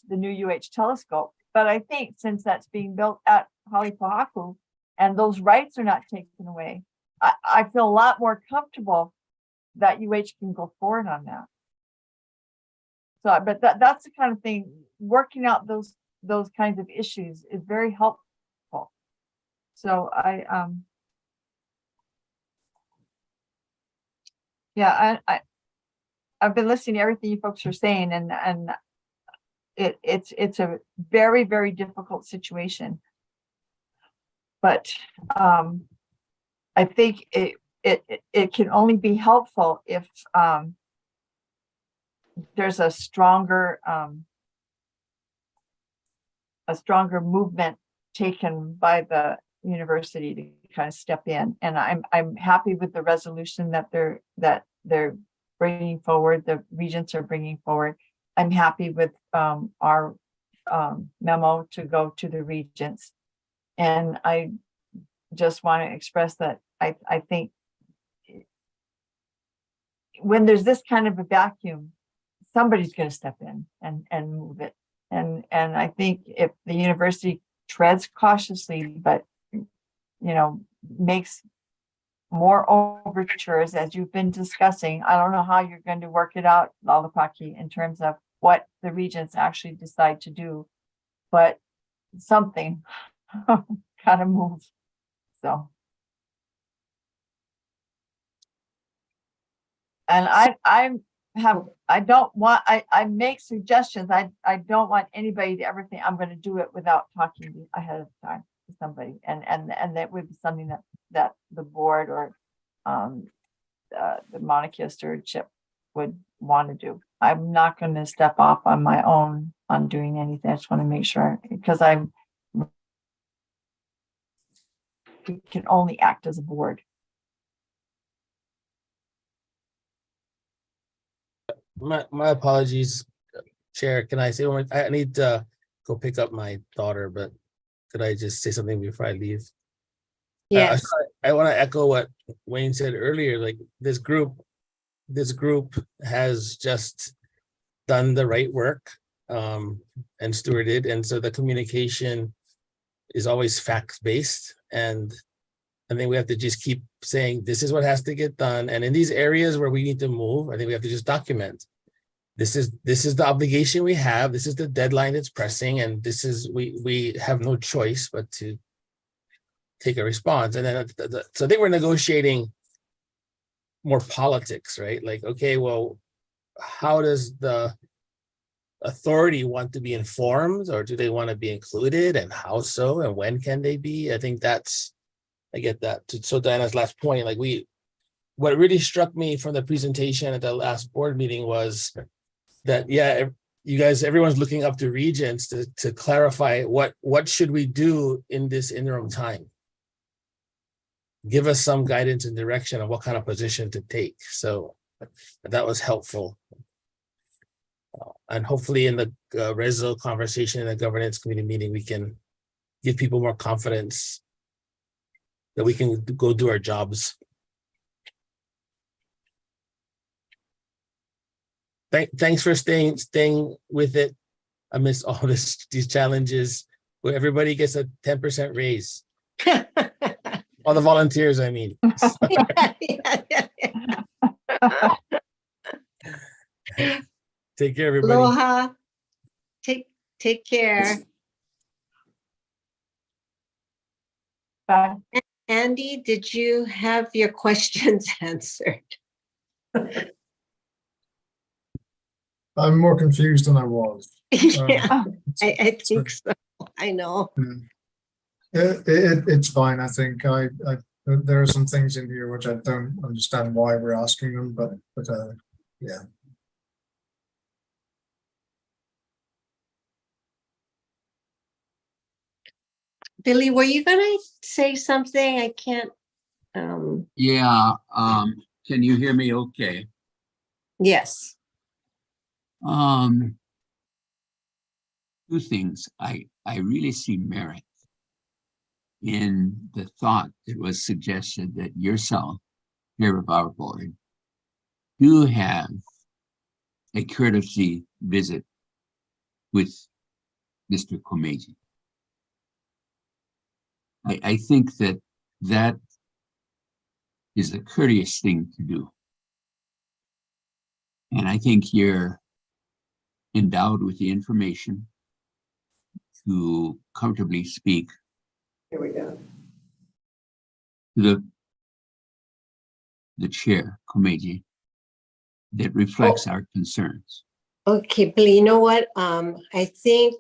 I: new UH telescope. But I think since that's being built at Halepohaku and those rights are not taken away, I feel a lot more comfortable that UH can go forward on that. So, but that's the kind of thing, working out those kinds of issues is very helpful. So I've been listening to everything you folks are saying, and it's a very, very difficult situation. But I think it can only be helpful if there's a stronger movement taken by the university to kind of step in. And I'm happy with the resolution that they're bringing forward, the regents are bringing forward. I'm happy with our memo to go to the regents. And I just want to express that I think when there's this kind of a vacuum, somebody's going to step in and move it. And I think if the university treads cautiously, but makes more overtures, as you've been discussing, I don't know how you're going to work it out, Lalapaki, in terms of what the regents actually decide to do, but something gotta move. So. And I make suggestions. I don't want anybody to ever think I'm going to do it without talking ahead of time to somebody. And that would be something that the board or the Maunakea stewardship would want to do. I'm not going to step off on my own on doing anything. I just want to make sure, because we can only act as a board.
K: My apologies, Chair. Can I say one? I need to go pick up my daughter, but could I just say something before I leave?
B: Yes.
K: I want to echo what Wayne said earlier. Like this group has just done the right work and stewarded, and so the communication is always fact-based, and I think we have to just keep saying this is what has to get done. And in these areas where we need to move, I think we have to just document. This is the obligation we have. This is the deadline that's pressing, and this is we have no choice but to take a response. And then so I think we're negotiating more politics, right? Like, okay, well, how does the authority want to be informed, or do they want to be included, and how so, and when can they be? I think I get that. So Diana's last point, like what really struck me from the presentation at the last board meeting was that, yeah, you guys, everyone's looking up to regents to clarify what should we do in this interim time. Give us some guidance and direction on what kind of position to take. So that was helpful. And hopefully in the Rezo conversation in the governance committee meeting, we can give people more confidence that we can go do our jobs. Thanks for staying with it amidst all these challenges, where everybody gets a 10% raise. All the volunteers, I mean. Take care, everybody.
B: Aloha. Take care.
I: Bye.
B: Andy, did you have your questions answered?
F: I'm more confused than I was.
B: Yeah, I think so. I know.
F: It's fine. I think there are some things in here which I don't understand why we're asking them, but yeah.
B: Billy, were you gonna say something? I can't.
J: Yeah, can you hear me okay?
B: Yes.
J: Two things. I really see merit in the thought that was suggested that yourself, here of our board, do have a courtesy visit with Mr. Komeji. I think that that is a courteous thing to do. And I think you're endowed with the information to comfortably speak
M: Here we go.
J: to the chair, Komeji, that reflects our concerns.
B: Okay, but you know what? I think,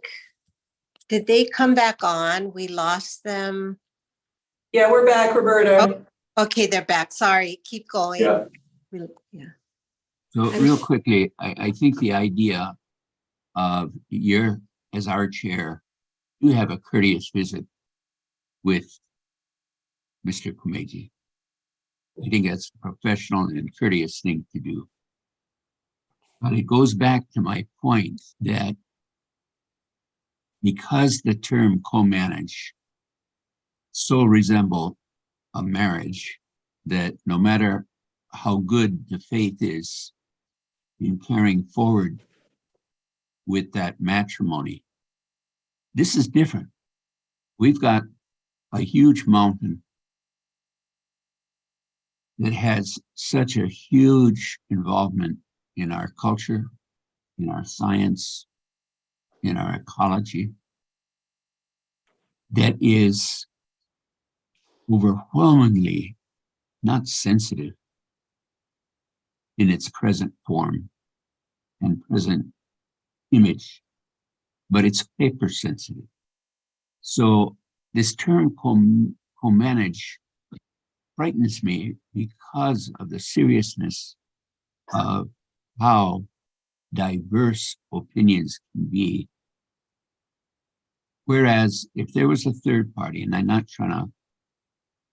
B: did they come back on? We lost them.
M: Yeah, we're back, Roberta.
B: Okay, they're back. Sorry, keep going.
A: Yeah.
B: Yeah.
J: So real quickly, I think the idea of as our chair, you have a courteous visit with Mr. Komeji. I think that's a professional and courteous thing to do. But it goes back to my point that because the term co-manage so resemble a marriage, that no matter how good the faith is in carrying forward with that matrimony, this is different. We've got a huge mountain that has such a huge involvement in our culture, in our science, in our ecology, that is overwhelmingly not sensitive in its present form and present image, but it's hypersensitive. So this term co-manage frightens me because of the seriousness of how diverse opinions can be. Whereas if there was a third party, and I'm not trying to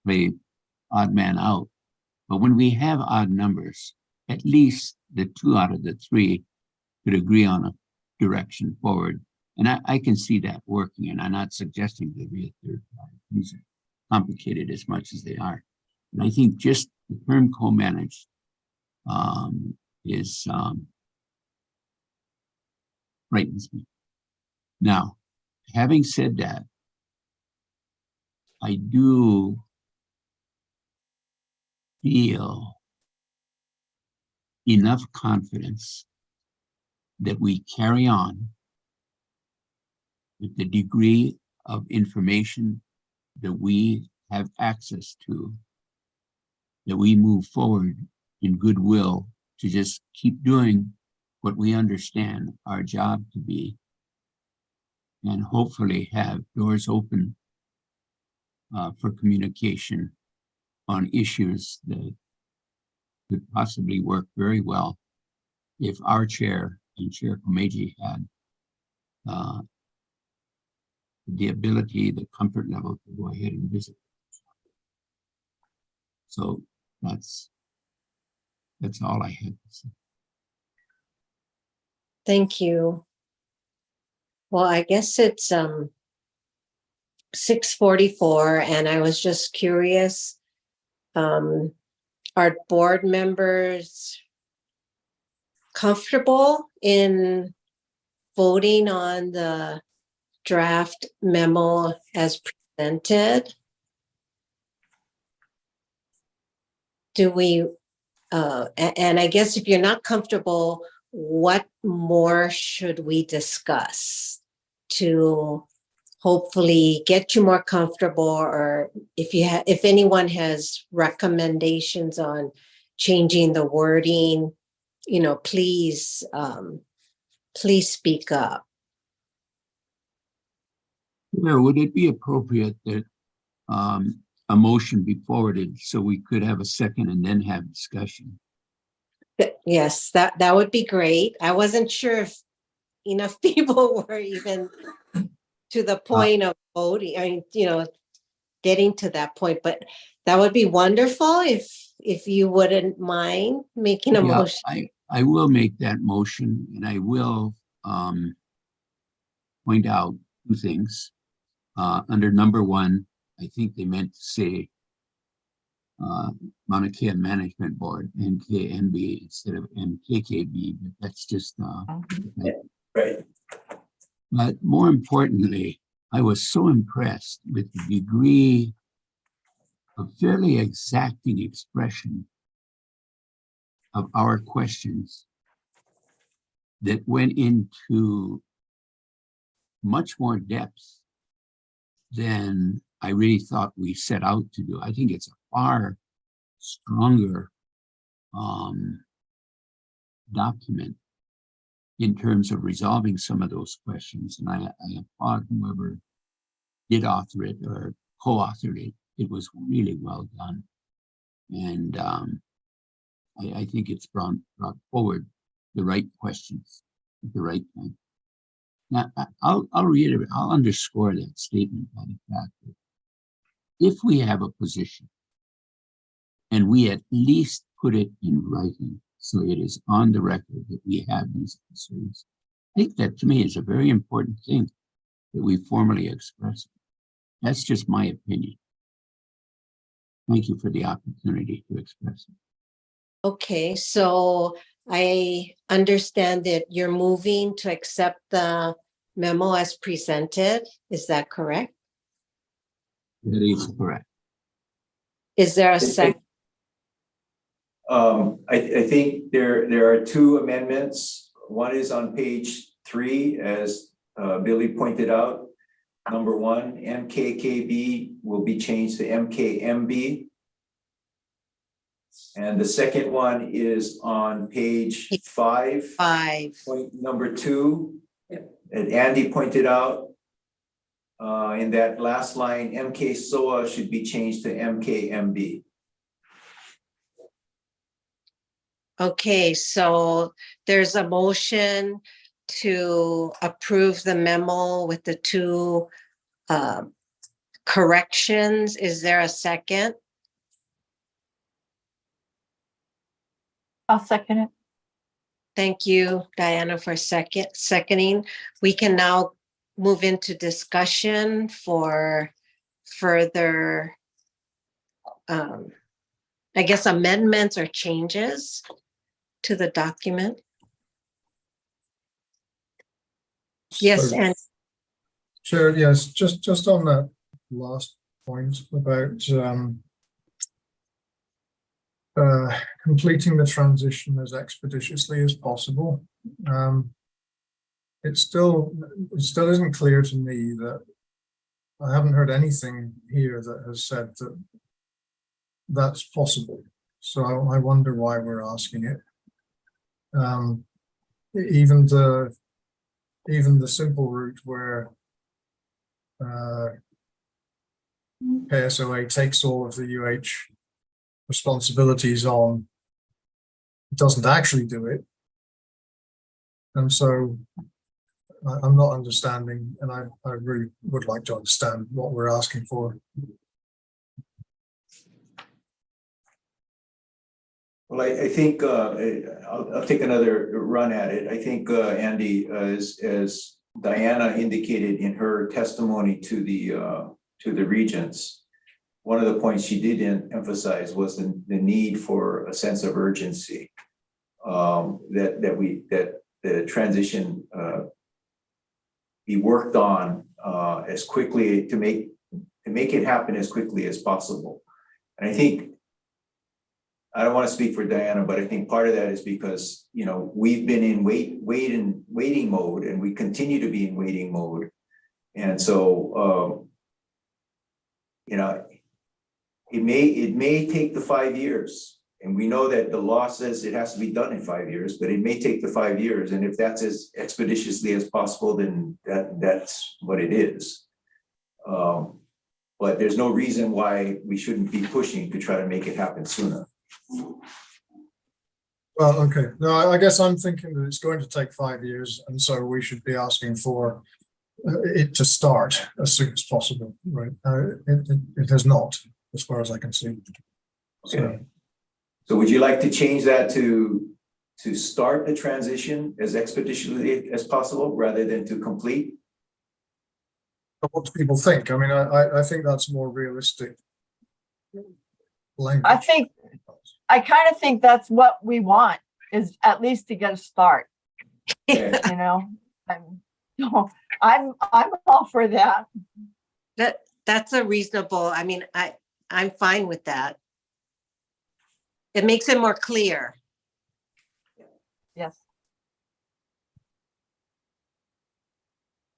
J: play odd man out, but when we have odd numbers, at least the 2 out of the 3 could agree on a direction forward. And I can see that working, and I'm not suggesting there be a third party. These are complicated as much as they are. And I think just the term co-managed frightens me. Now, having said that, I do feel enough confidence that we carry on with the degree of information that we have access to, that we move forward in goodwill to just keep doing what we understand our job to be, and hopefully have doors open for communication on issues that could possibly work very well if our chair and Chair Komeji had the ability, the comfort level to go ahead and visit. So that's all I had to say.
B: Thank you. Well, I guess it's 6:44, and I was just curious, are board members comfortable in voting on the draft memo as presented? Do we, and I guess if you're not comfortable, what more should we discuss to hopefully get you more comfortable? Or if anyone has recommendations on changing the wording, please speak up.
J: Well, would it be appropriate that a motion be forwarded so we could have a second and then have discussion?
B: Yes, that would be great. I wasn't sure if enough people were even to the point of voting, getting to that point, but that would be wonderful if you wouldn't mind making a motion.
J: I will make that motion, and I will point out 2 things. Under number 1, I think they meant to say Maunakea Management Board, MKMB instead of MKKB, but that's just,
A: Right.
J: but more importantly, I was so impressed with the degree of fairly exacting expression of our questions that went into much more depth than I really thought we set out to do. I think it's a far stronger document in terms of resolving some of those questions. And I applaud whoever did author it or co-authored it. It was really well done. And I think it's brought forward the right questions at the right time. Now, I'll reiterate, I'll underscore that statement by the fact that if we have a position and we at least put it in writing, so it is on the record that we have these concerns, I think that to me is a very important thing that we formally express. That's just my opinion. Thank you for the opportunity to express it.
B: Okay, so I understand that you're moving to accept the memo as presented. Is that correct?
J: That is correct.
B: Is there a second?
A: I think there are two amendments. One is on page 3, as Billy pointed out. Number 1, MKKB will be changed to MKMB. And the second one is on page 5. Point number 2. And Andy pointed out in that last line, MK SOA should be changed to MKMB.
B: Okay, so there's a motion to approve the memo with the two corrections. Is there a second?
I: I'll second it.
B: Thank you, Diana, for seconding. We can now move into discussion for further, I guess, amendments or changes to the document. Yes,
F: So,
B: and
F: Chair, yes, just on that last point about completing the transition as expeditiously as possible. It still isn't clear to me that I haven't heard anything here that has said that that's possible. So I wonder why we're asking it. Even the simple route where KSOA takes all of the UH responsibilities on, doesn't actually do it. And so I'm not understanding, and I really would like to understand what we're asking for.
A: Well, I think I'll take another run at it. I think Andy, as Diana indicated in her testimony to the regents, one of the points she did emphasize was the need for a sense of urgency, that the transition be worked on as quickly to make it happen as quickly as possible. And I think, I don't want to speak for Diana, but I think part of that is because, you know, we've been in waiting mode, and we continue to be in waiting mode. And so, you know, it may take the 5 years, and we know that the law says it has to be done in 5 years, but it may take the 5 years. And if that's as expeditiously as possible, then that's what it is. But there's no reason why we shouldn't be pushing to try to make it happen sooner.
F: Well, okay. No, I guess I'm thinking that it's going to take 5 years, and so we should be asking for it to start as soon as possible, right? It has not, as far as I can see.
A: Okay. So would you like to change that to start the transition as expeditiously as possible rather than to complete?
F: What do people think? I mean, I think that's more realistic. language.
I: I kind of think that's what we want, is at least to get a start,
A: Okay.
I: you know? So I'm all for that.
B: That's a reasonable, I mean, I'm fine with that. It makes it more clear.
I: Yes.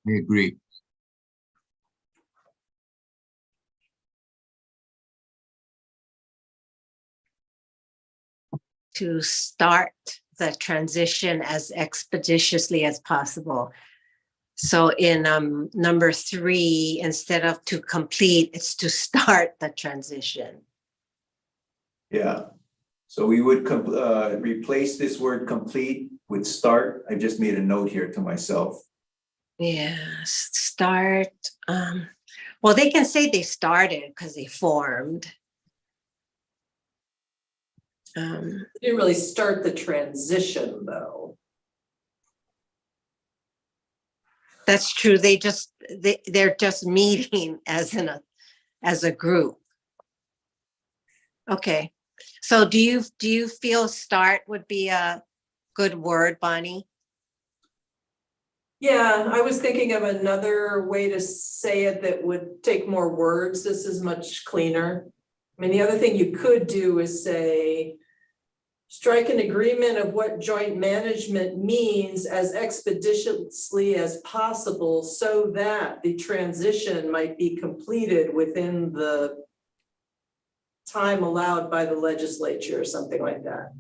J: I agree.
B: To start the transition as expeditiously as possible. So in number 3, instead of to complete, it's to start the transition.
A: Yeah. So we would replace this word complete with start. I just made a note here to myself.
B: Yeah, start. Well, they can say they started because they formed.
M: Didn't really start the transition, though.
B: That's true. They're just meeting as a group. Okay. So do you feel start would be a good word, Bonnie?
M: Yeah, I was thinking of another way to say it that would take more words. This is much cleaner. I mean, the other thing you could do is say, strike an agreement of what joint management means as expeditiously as possible so that the transition might be completed within the time allowed by the legislature or something like that.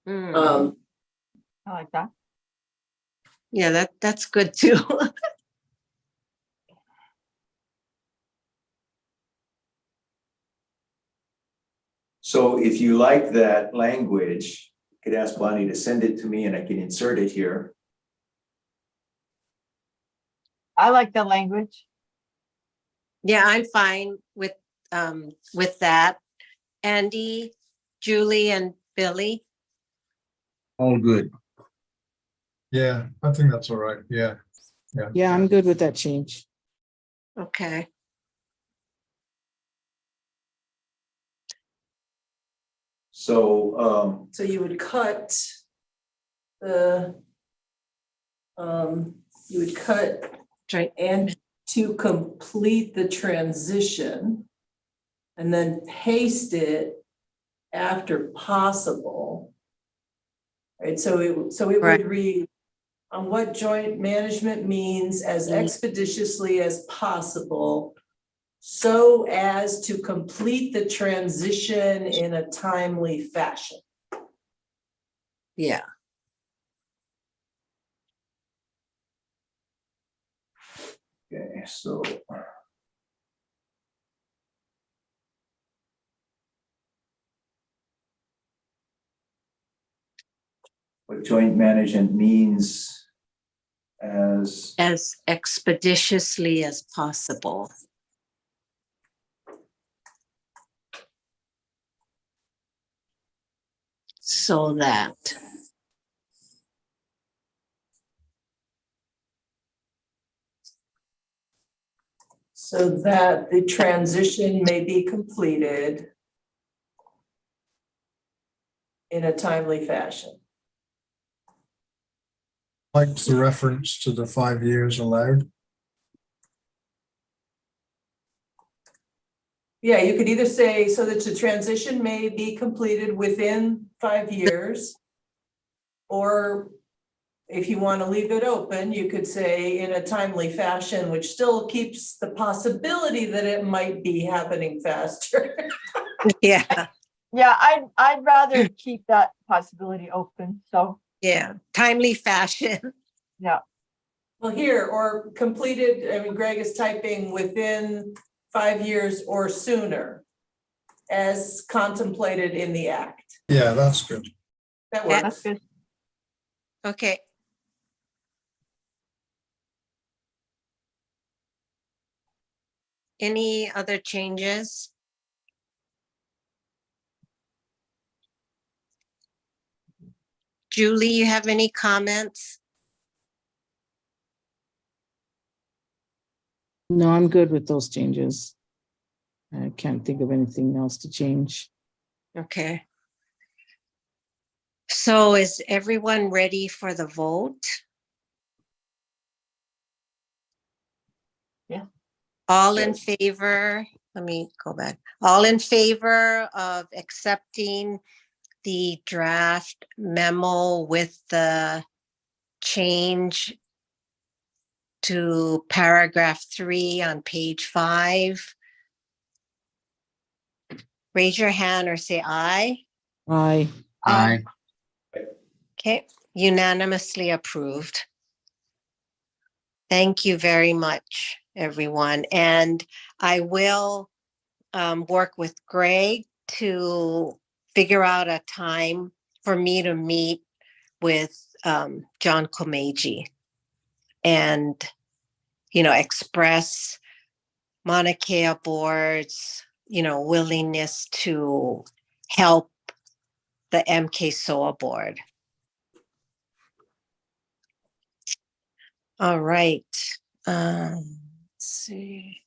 B: Mm.
I: I like that.
B: Yeah, that's good too.
A: So if you like that language, you could ask Bonnie to send it to me and I can insert it here.
I: I like the language.
B: Yeah, I'm fine with that. Andy, Julie, and Billy.
J: All good.
F: Yeah, I think that's all right. Yeah.
G: Yeah, I'm good with that change.
B: Okay.
A: So
M: So you would cut the, you would cut
B: Joint
M: and to complete the transition and then paste it after possible. Right, so it
B: Right.
M: would read on what joint management means as expeditiously as possible so as to complete the transition in a timely fashion.
B: Yeah.
A: okay, so what joint management means as
B: Expeditiously as possible. So that.
M: So that the transition may be completed in a timely fashion.
F: Like the reference to the 5 years allowed.
M: Yeah, you could either say so that the transition may be completed within 5 years. Or if you want to leave it open, you could say in a timely fashion, which still keeps the possibility that it might be happening faster.
B: Yeah.
I: Yeah, I'd rather keep that possibility open, so,
B: Yeah. Timely fashion.
I: yeah.
M: Well, here, or completed, I mean, Greg is typing within 5 years or sooner as contemplated in the act.
F: Yeah, that's good.
M: That
B: Yeah.
I: That's
M: works.
I: good.
B: Okay. Any other changes? Julie, you have any comments?
G: No, I'm good with those changes. I can't think of anything else to change.
B: Okay. So is everyone ready for the vote?
M: Yeah.
B: All in favor, let me go back. All in favor of accepting the draft memo with the change to paragraph 3 on page 5? Raise your hand or say aye.
G: Aye.
J: Aye.
B: Okay, unanimously approved. Thank you very much, everyone. And I will work with Greg to figure out a time for me to meet with John Komeiji and, express Maunakea Board's, willingness to help the MK SOA board. All right. Let's see.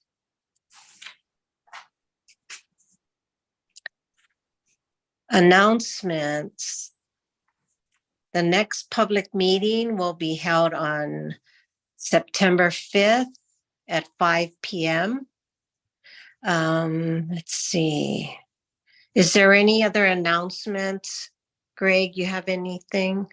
B: Announcements. The next public meeting will be held on September 5th at 5 p.m. Let's see. Is there any other announcements? Greg, you have anything?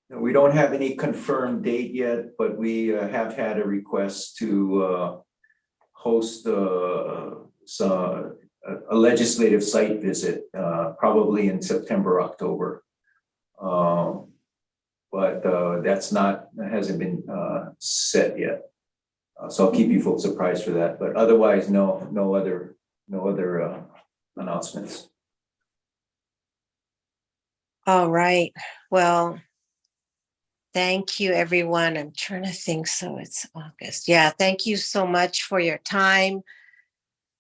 A: We don't have any confirmed date yet, but we have had a request to host a legislative site visit, probably in September, October. But that hasn't been set yet. So I'll keep you folks surprised for that, but otherwise, no other announcements.
B: All right, well, thank you, everyone. I'm trying to think, so it's August. Yeah, thank you so much for your time.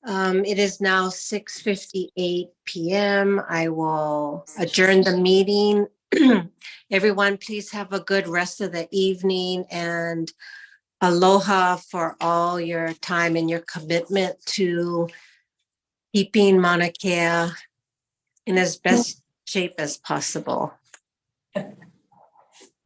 B: It is now 6:58 p.m. I will adjourn the meeting. Everyone, please have a good rest of the evening, and aloha for all your time and your commitment to keeping Mauna Kea in as best shape as possible.